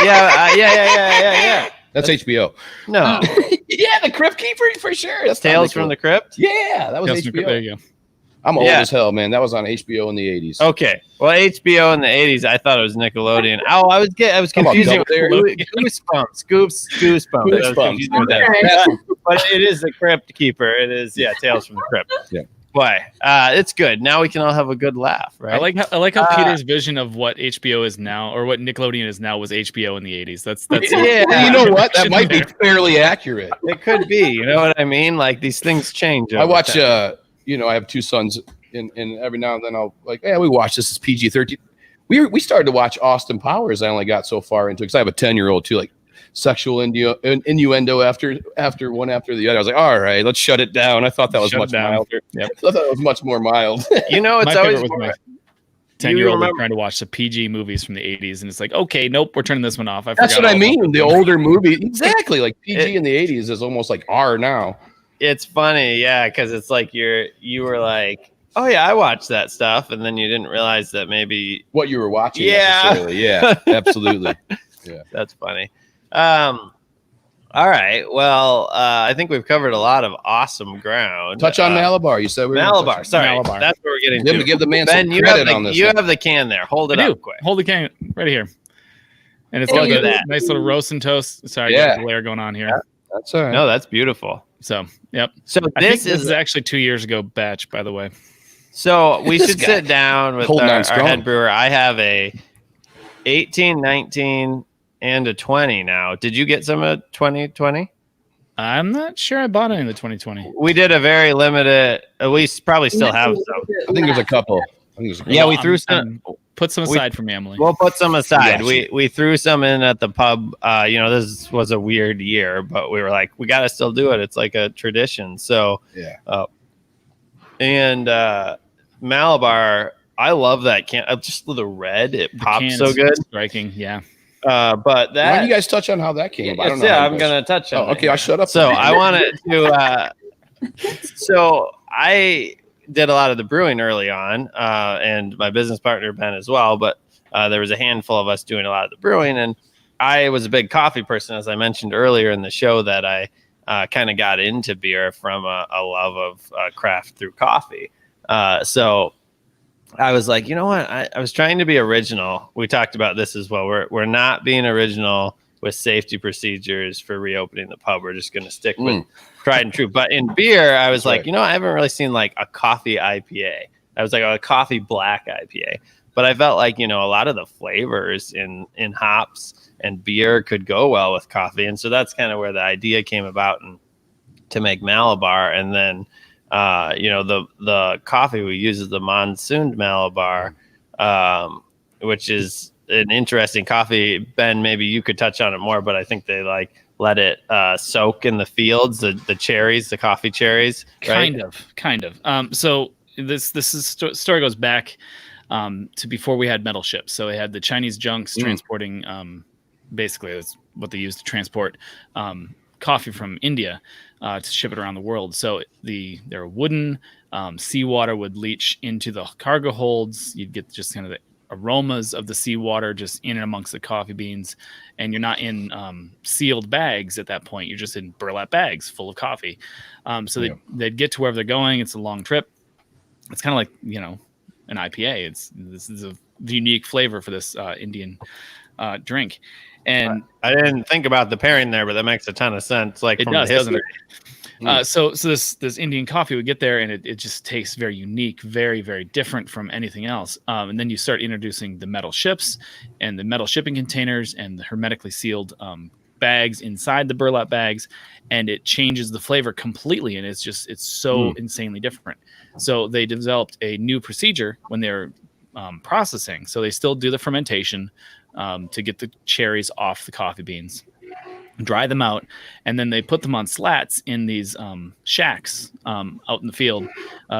Yeah. That's HBO. No, Yeah, the Crypt Keeper for sure. That's Tales from the Crypt. Yeah, that was Tales from the Crypt. HBO. There you go. I'm old Yeah. as hell, man. That was on HBO in the 80s. Okay, well, HBO in the '80s, I thought it was Nickelodeon. Oh, I was confusing with Goosebumps. Goosebumps. I was confusing with that. Okay. But it is the Crypt Keeper. It is, Tales from the Crypt. Yeah. Boy, it's good. Now we can all have a good laugh, right? I like how Peter's vision of what HBO is now, or what Nickelodeon is now, was HBO in the 80s. That's Yeah. And you know what? That Should might be be fairly accurate. It could be. You know what I mean? Like these things change. I over watch, time. I have two sons, and every now and then I'll like, yeah, we watch this. Is PG-13. We started to watch Austin Powers. I only got so far into it because I have a 10-year-old too, like sexual innuendo after one after the other. I was like, all right, let's shut it down. I thought that was Shut much it down. milder. Yep. I thought that was much more mild. You know, it's my always favorite was my You 10-year-old remember- trying to watch the PG movies from the 80s, and it's like, okay, nope, we're turning this one off. That's forgot what I all about mean. this The one. older movie, exactly. Like PG in the 80s is almost like R now. It's funny, yeah, because it's like you were like, oh yeah, I watched that stuff, and then you didn't realize that maybe What you were watching, Yeah. necessarily. Yeah, absolutely. that's funny. All right, well, I think we've covered a lot of awesome ground. Touch on Malabar. You said we were gonna Malabar. touch on- Sorry, Malabar. that's what we're getting Give, to. give the man Ben, some you credit on this. you one. have the can there. Hold it I do. up quick. Hold the can right here. And it's Oh, got look at a that. nice little roast and toast. Sorry, Yeah. got a layer going on here. That's all right. No, that's beautiful. So, yep. So I think this this is is actually 2 years ago batch, by the way. so we This should guy. sit down with Holding on our strong. head brewer. I have a 18, 19, and a 20 now. Did you get some of 2020? I'm not sure I bought any of the 2020. We did a very limited. We probably still have some. I think there's a couple. I think there's a couple. Yeah, we I'm- threw some. Put some We- aside for me, Emily. We'll put some aside. Gotcha. We threw some in at the pub. This was a weird year, but we were like, we got to still do it. It's like a tradition. So Yeah. and Malabar, I love that can. Just the red, it The pops can so is good. Striking, yeah. But Why that don't you guys touch on how that came? I don't know. yeah, how you I'm guys- gonna touch on. Oh, okay. it. I'll shut up. So I wanted to. So I did a lot of the brewing early on, and my business partner Ben as well. But there was a handful of us doing a lot of the brewing, and I was a big coffee person, as I mentioned earlier in the show. That I kind of got into beer from a love of craft through coffee. So I was like, you know what? I was trying to be original. We talked about this as well. We're not being original with safety procedures for reopening the pub. We're just going to stick with tried and true. But in beer, I was like, you know, I haven't really seen like a coffee IPA. I was like a coffee black IPA. But I felt like, you know, a lot of the flavors in hops and beer could go well with coffee. And so that's kind of where the idea came about, and to make Malabar. And then, you know, the coffee we use is the Monsoon Malabar, which is an interesting coffee. Ben, maybe you could touch on it more, but I think they like let it soak in the fields, the cherries, the coffee cherries. Right? Kind of. So this story goes back to before we had metal ships. So they had the Chinese junks transporting, basically that's what they used to transport coffee from India to ship it around the world. So they're wooden. Seawater would leach into the cargo holds. You'd get just kind of the aromas of the seawater just in and amongst the coffee beans, and you're not in sealed bags at that point. You're just in burlap bags full of coffee. So they'd get to wherever they're going. It's a long trip. It's kind of like, you know, an IPA. This is a unique flavor for this Indian drink. And I didn't think about the pairing there, but that makes a ton of sense. Like, it does, doesn't it? So this Indian coffee would get there, and it just tastes very unique, very, very different from anything else. And then you start introducing the metal ships and the metal shipping containers and the hermetically sealed bags inside the burlap bags, and it changes the flavor completely. And it's so insanely different. So they developed a new procedure when they're processing. So they still do the fermentation to get the cherries off the coffee beans, dry them out, and then they put them on slats in these shacks out in the field.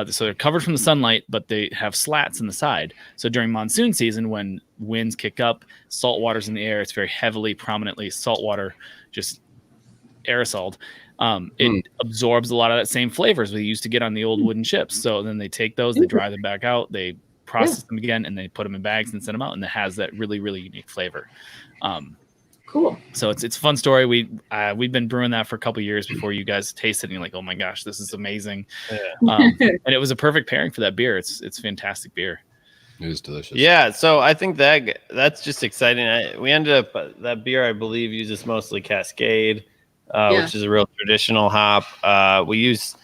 So they're covered from the sunlight, but they have slats in the side. So during monsoon season, when winds kick up, salt water's in the air, it's very heavily, prominently saltwater, just aerosoled. It absorbs a lot of that same flavors we used to get on the old wooden ships. So then they take those, they dry them back out, they process them again, and they put them in bags and send them out, and it has that really, really unique flavor. Cool. So it's a fun story. We've been brewing that for a couple of years before you guys tasted it, and you're like, oh my gosh, this is amazing. And it was a perfect pairing for that beer. It's fantastic beer. It is delicious. Yeah, so I think that's just exciting. We ended up that beer, I believe, uses mostly Cascade, which is a real traditional hop. We use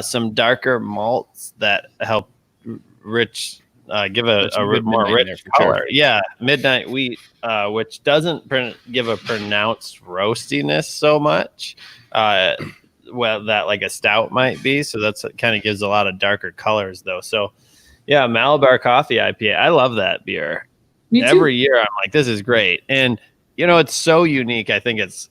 some darker malts that help give a more rich color. Sure. Yeah, midnight wheat, which doesn't give a pronounced roastiness so much. Well, that like a stout might be. So that's kind of gives a lot of darker colors though. So yeah, Malabar Coffee IPA. I love that beer. Me too. Every year I'm like, this is great. And you know, it's so unique. I think it's,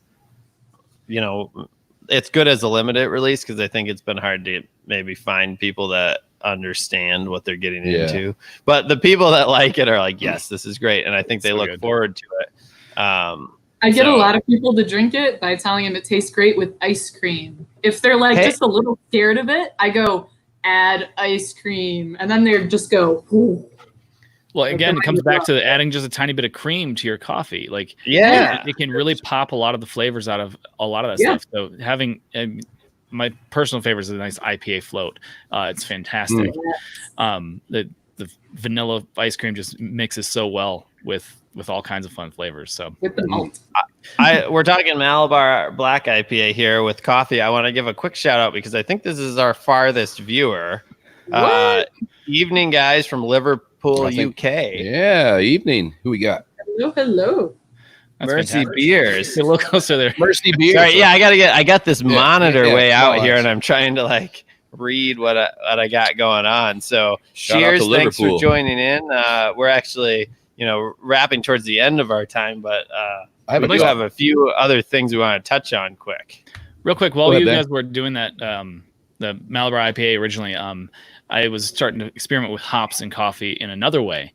you know, it's good as a limited release because I think it's been hard to maybe find people that understand what they're getting into. But the people that like it are like, yes, this is great. And I think they look forward to it. I get a lot of people to drink it by telling them it tastes great with ice cream. If they're like just a little scared of it, I go, add ice cream. And then they just go, ooh. Well, again, it comes back to adding just a tiny bit of cream to your coffee. Like, it can really pop a lot of the flavors out of a lot of that stuff. So having my personal favorite is a nice IPA float. It's fantastic. The vanilla ice cream just mixes so well with all kinds of fun flavors. So with the malt. We're talking Malabar Black IPA here with coffee. I want to give a quick shout out because I think this is our farthest viewer. Evening guys from Liverpool, UK. Yeah, evening. Who we got? Hello. That's Mercy fantastic. Beers. A little closer there. Mercy Beers. Sorry, I got this monitor way out here, and I'm trying to like read what I got going on. So cheers, thanks for joining in. We're actually, you know, wrapping towards the end of our time, but we do have a few other things we want to touch on real quick. While you guys were doing that, the Malabar IPA originally, I was starting to experiment with hops and coffee in another way.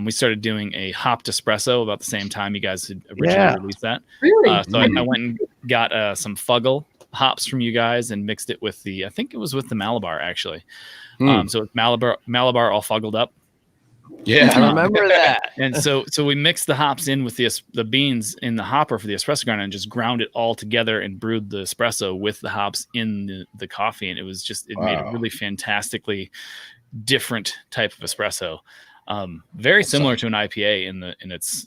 We started doing a hopped espresso about the same time you guys had originally released that. Really? So I went and got some Fuggle hops from you guys and mixed it with I think it was with the Malabar actually. So it's Malabar all fuggled up. Yeah, I remember that. And so we mixed the hops in with the beans in the hopper for the espresso grinder and just ground it all together and brewed the espresso with the hops in the coffee. And it was just, it made a really fantastically different type of espresso. Very similar to an IPA in its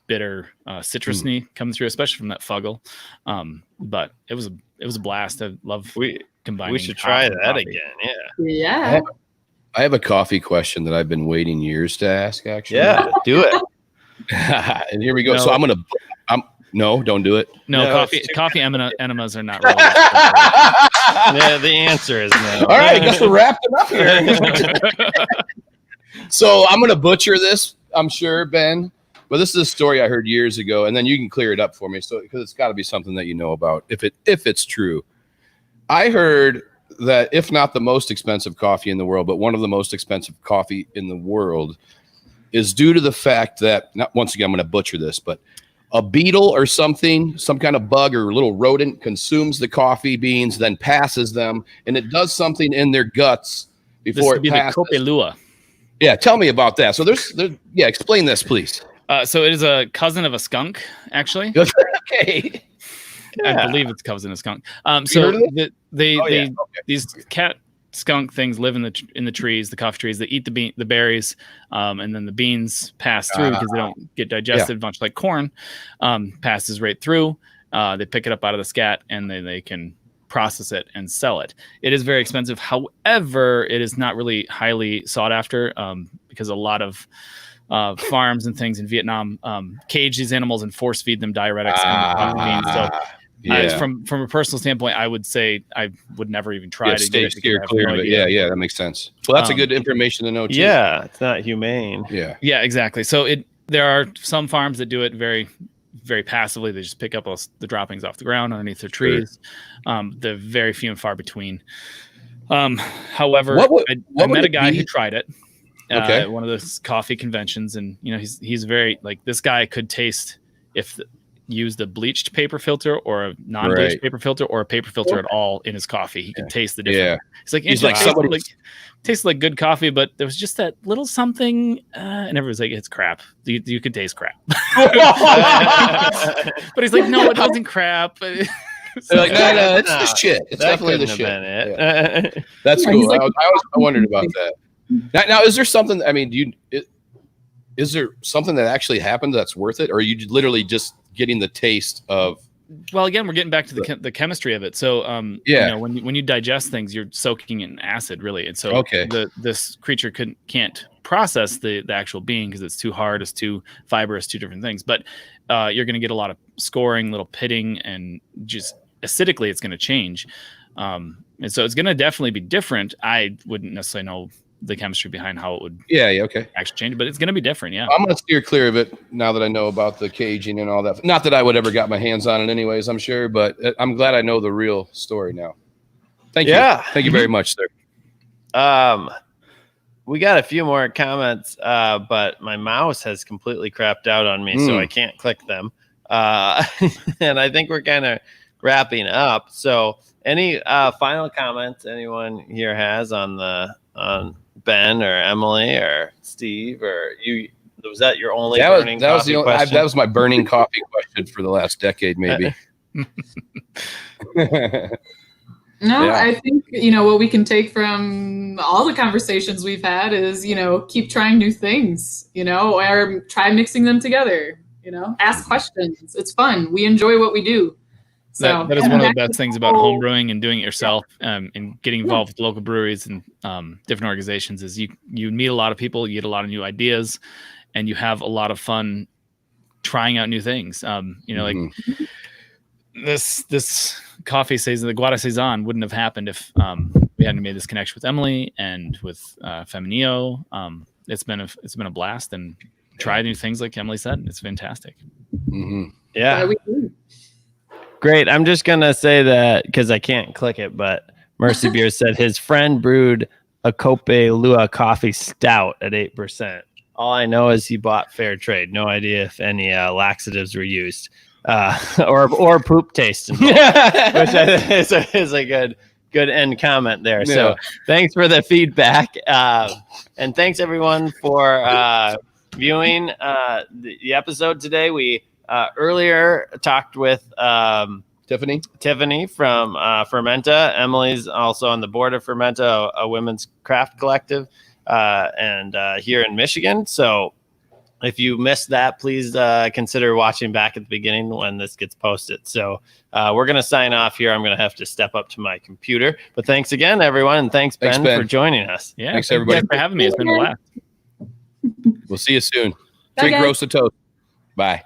bitter citrusy coming through, especially from that fuggle. But it was a blast. I love combining. We should try that again. Yeah. I have a coffee question that I've been waiting years to ask, actually. Yeah, do it. And here we go. So no, don't do it. No, coffee enemas are not really. Yeah, the answer is no. All right, I guess we're wrapping up here. So I'm going to butcher this, I'm sure, Ben. But this is a story I heard years ago, and then you can clear it up for me. So because it's got to be something that you know about, if it's true. I heard that if not the most expensive coffee in the world, but one of the most expensive coffee in the world is due to the fact that, once again, I'm going to butcher this, but a beetle or something, some kind of bug or little rodent consumes the coffee beans, then passes them, and it does something in their guts before it passes. The Copelua. Yeah, tell me about that. So explain this, please. So it is a cousin of a skunk, actually. Okay. I believe it's cousin of a skunk. These cat skunk things live in the trees, the coffee trees. They eat the berries, and then the beans pass through because they don't get digested, much like corn. Passes right through. They pick it up out of the scat, and they can process it and sell it. It is very expensive. However, it is not really highly sought after because a lot of farms and things in Vietnam cage these animals and force feed them diuretics and coffee beans. So from a personal standpoint, I would say I would never even try to steer clear of it. Yeah, that makes sense. Well, that's a good information to know too. Yeah, it's not humane. Yeah, exactly. So there are some farms that do it very, very passively. They just pick up the droppings off the ground underneath their trees. They're very few and far between. However, I met a guy who tried it at one of those coffee conventions, and he's very this guy could taste if used a bleached paper filter or a non-bleached paper filter or a paper filter at all in his coffee. He can taste the difference. He's like somebody tastes like good coffee, but there was just that little something, and everyone's like, it's crap. You could taste crap. But he's like, no, it wasn't crap. So, no, it's the shit. It's definitely the shit. Yeah. That's cool. I wondered about that. Now, is there something? I mean, is there something that actually happened that's worth it, or are you literally just getting the taste of? Well, again, we're getting back to the chemistry of it. So, when you digest things, you're soaking in acid, really, and so this creature can't process the actual bean because it's too hard, it's too fibrous, two different things. But you're going to get a lot of scoring, little pitting, and just acidically, it's going to change. And so it's going to definitely be different. I wouldn't necessarily know the chemistry behind how it would actually change, but it's going to be different. Yeah. I'm going to steer clear of it now that I know about the caging and all that. Not that I would ever got my hands on it anyways, I'm sure, but I'm glad I know the real story now. Thank you. Thank you very much, sir. We got a few more comments, but my mouse has completely crapped out on me, so I can't click them. And I think we're kind of wrapping up. So any final comments anyone here has on Ben or Emily or Steve or you? Was that your only burning coffee question? That was my burning coffee question for the last decade, maybe. I think, what we can take from all the conversations we've had is, keep trying new things, or try mixing them together, ask questions. It's fun. We enjoy what we do. So that is one of the best things about home brewing and doing it yourself and getting involved with local breweries and different organizations is you meet a lot of people, you get a lot of new ideas, and you have a lot of fun trying out new things. Like this coffee saison, the Guada Saison wouldn't have happened if we hadn't made this connection with Emily and with Feminio. It's been a blast, and try new things like Emily said. It's fantastic. Mm-hmm. Yeah. Great. I'm just going to say that because I can't click it, but Mercy Beer said his friend brewed a Copelua coffee stout at 8%. All I know is he bought fair trade. No idea if any laxatives were used or poop taste involved, which is a good end comment there. Yeah. So thanks for the feedback. And thanks everyone for viewing the episode today. We earlier talked with Tiffany from Fermenta. Emily's also on the board of Fermenta, a women's craft collective, and here in Michigan. So if you missed that, please consider watching back at the beginning when this gets posted. So we're going to sign off here. I'm going to have to step up to my computer. But thanks again, everyone. And thanks, Ben, for joining us. Yeah, thanks everybody for having me. It's been a blast. We'll see you soon. Bye, Drink guys. roast of toast. Bye.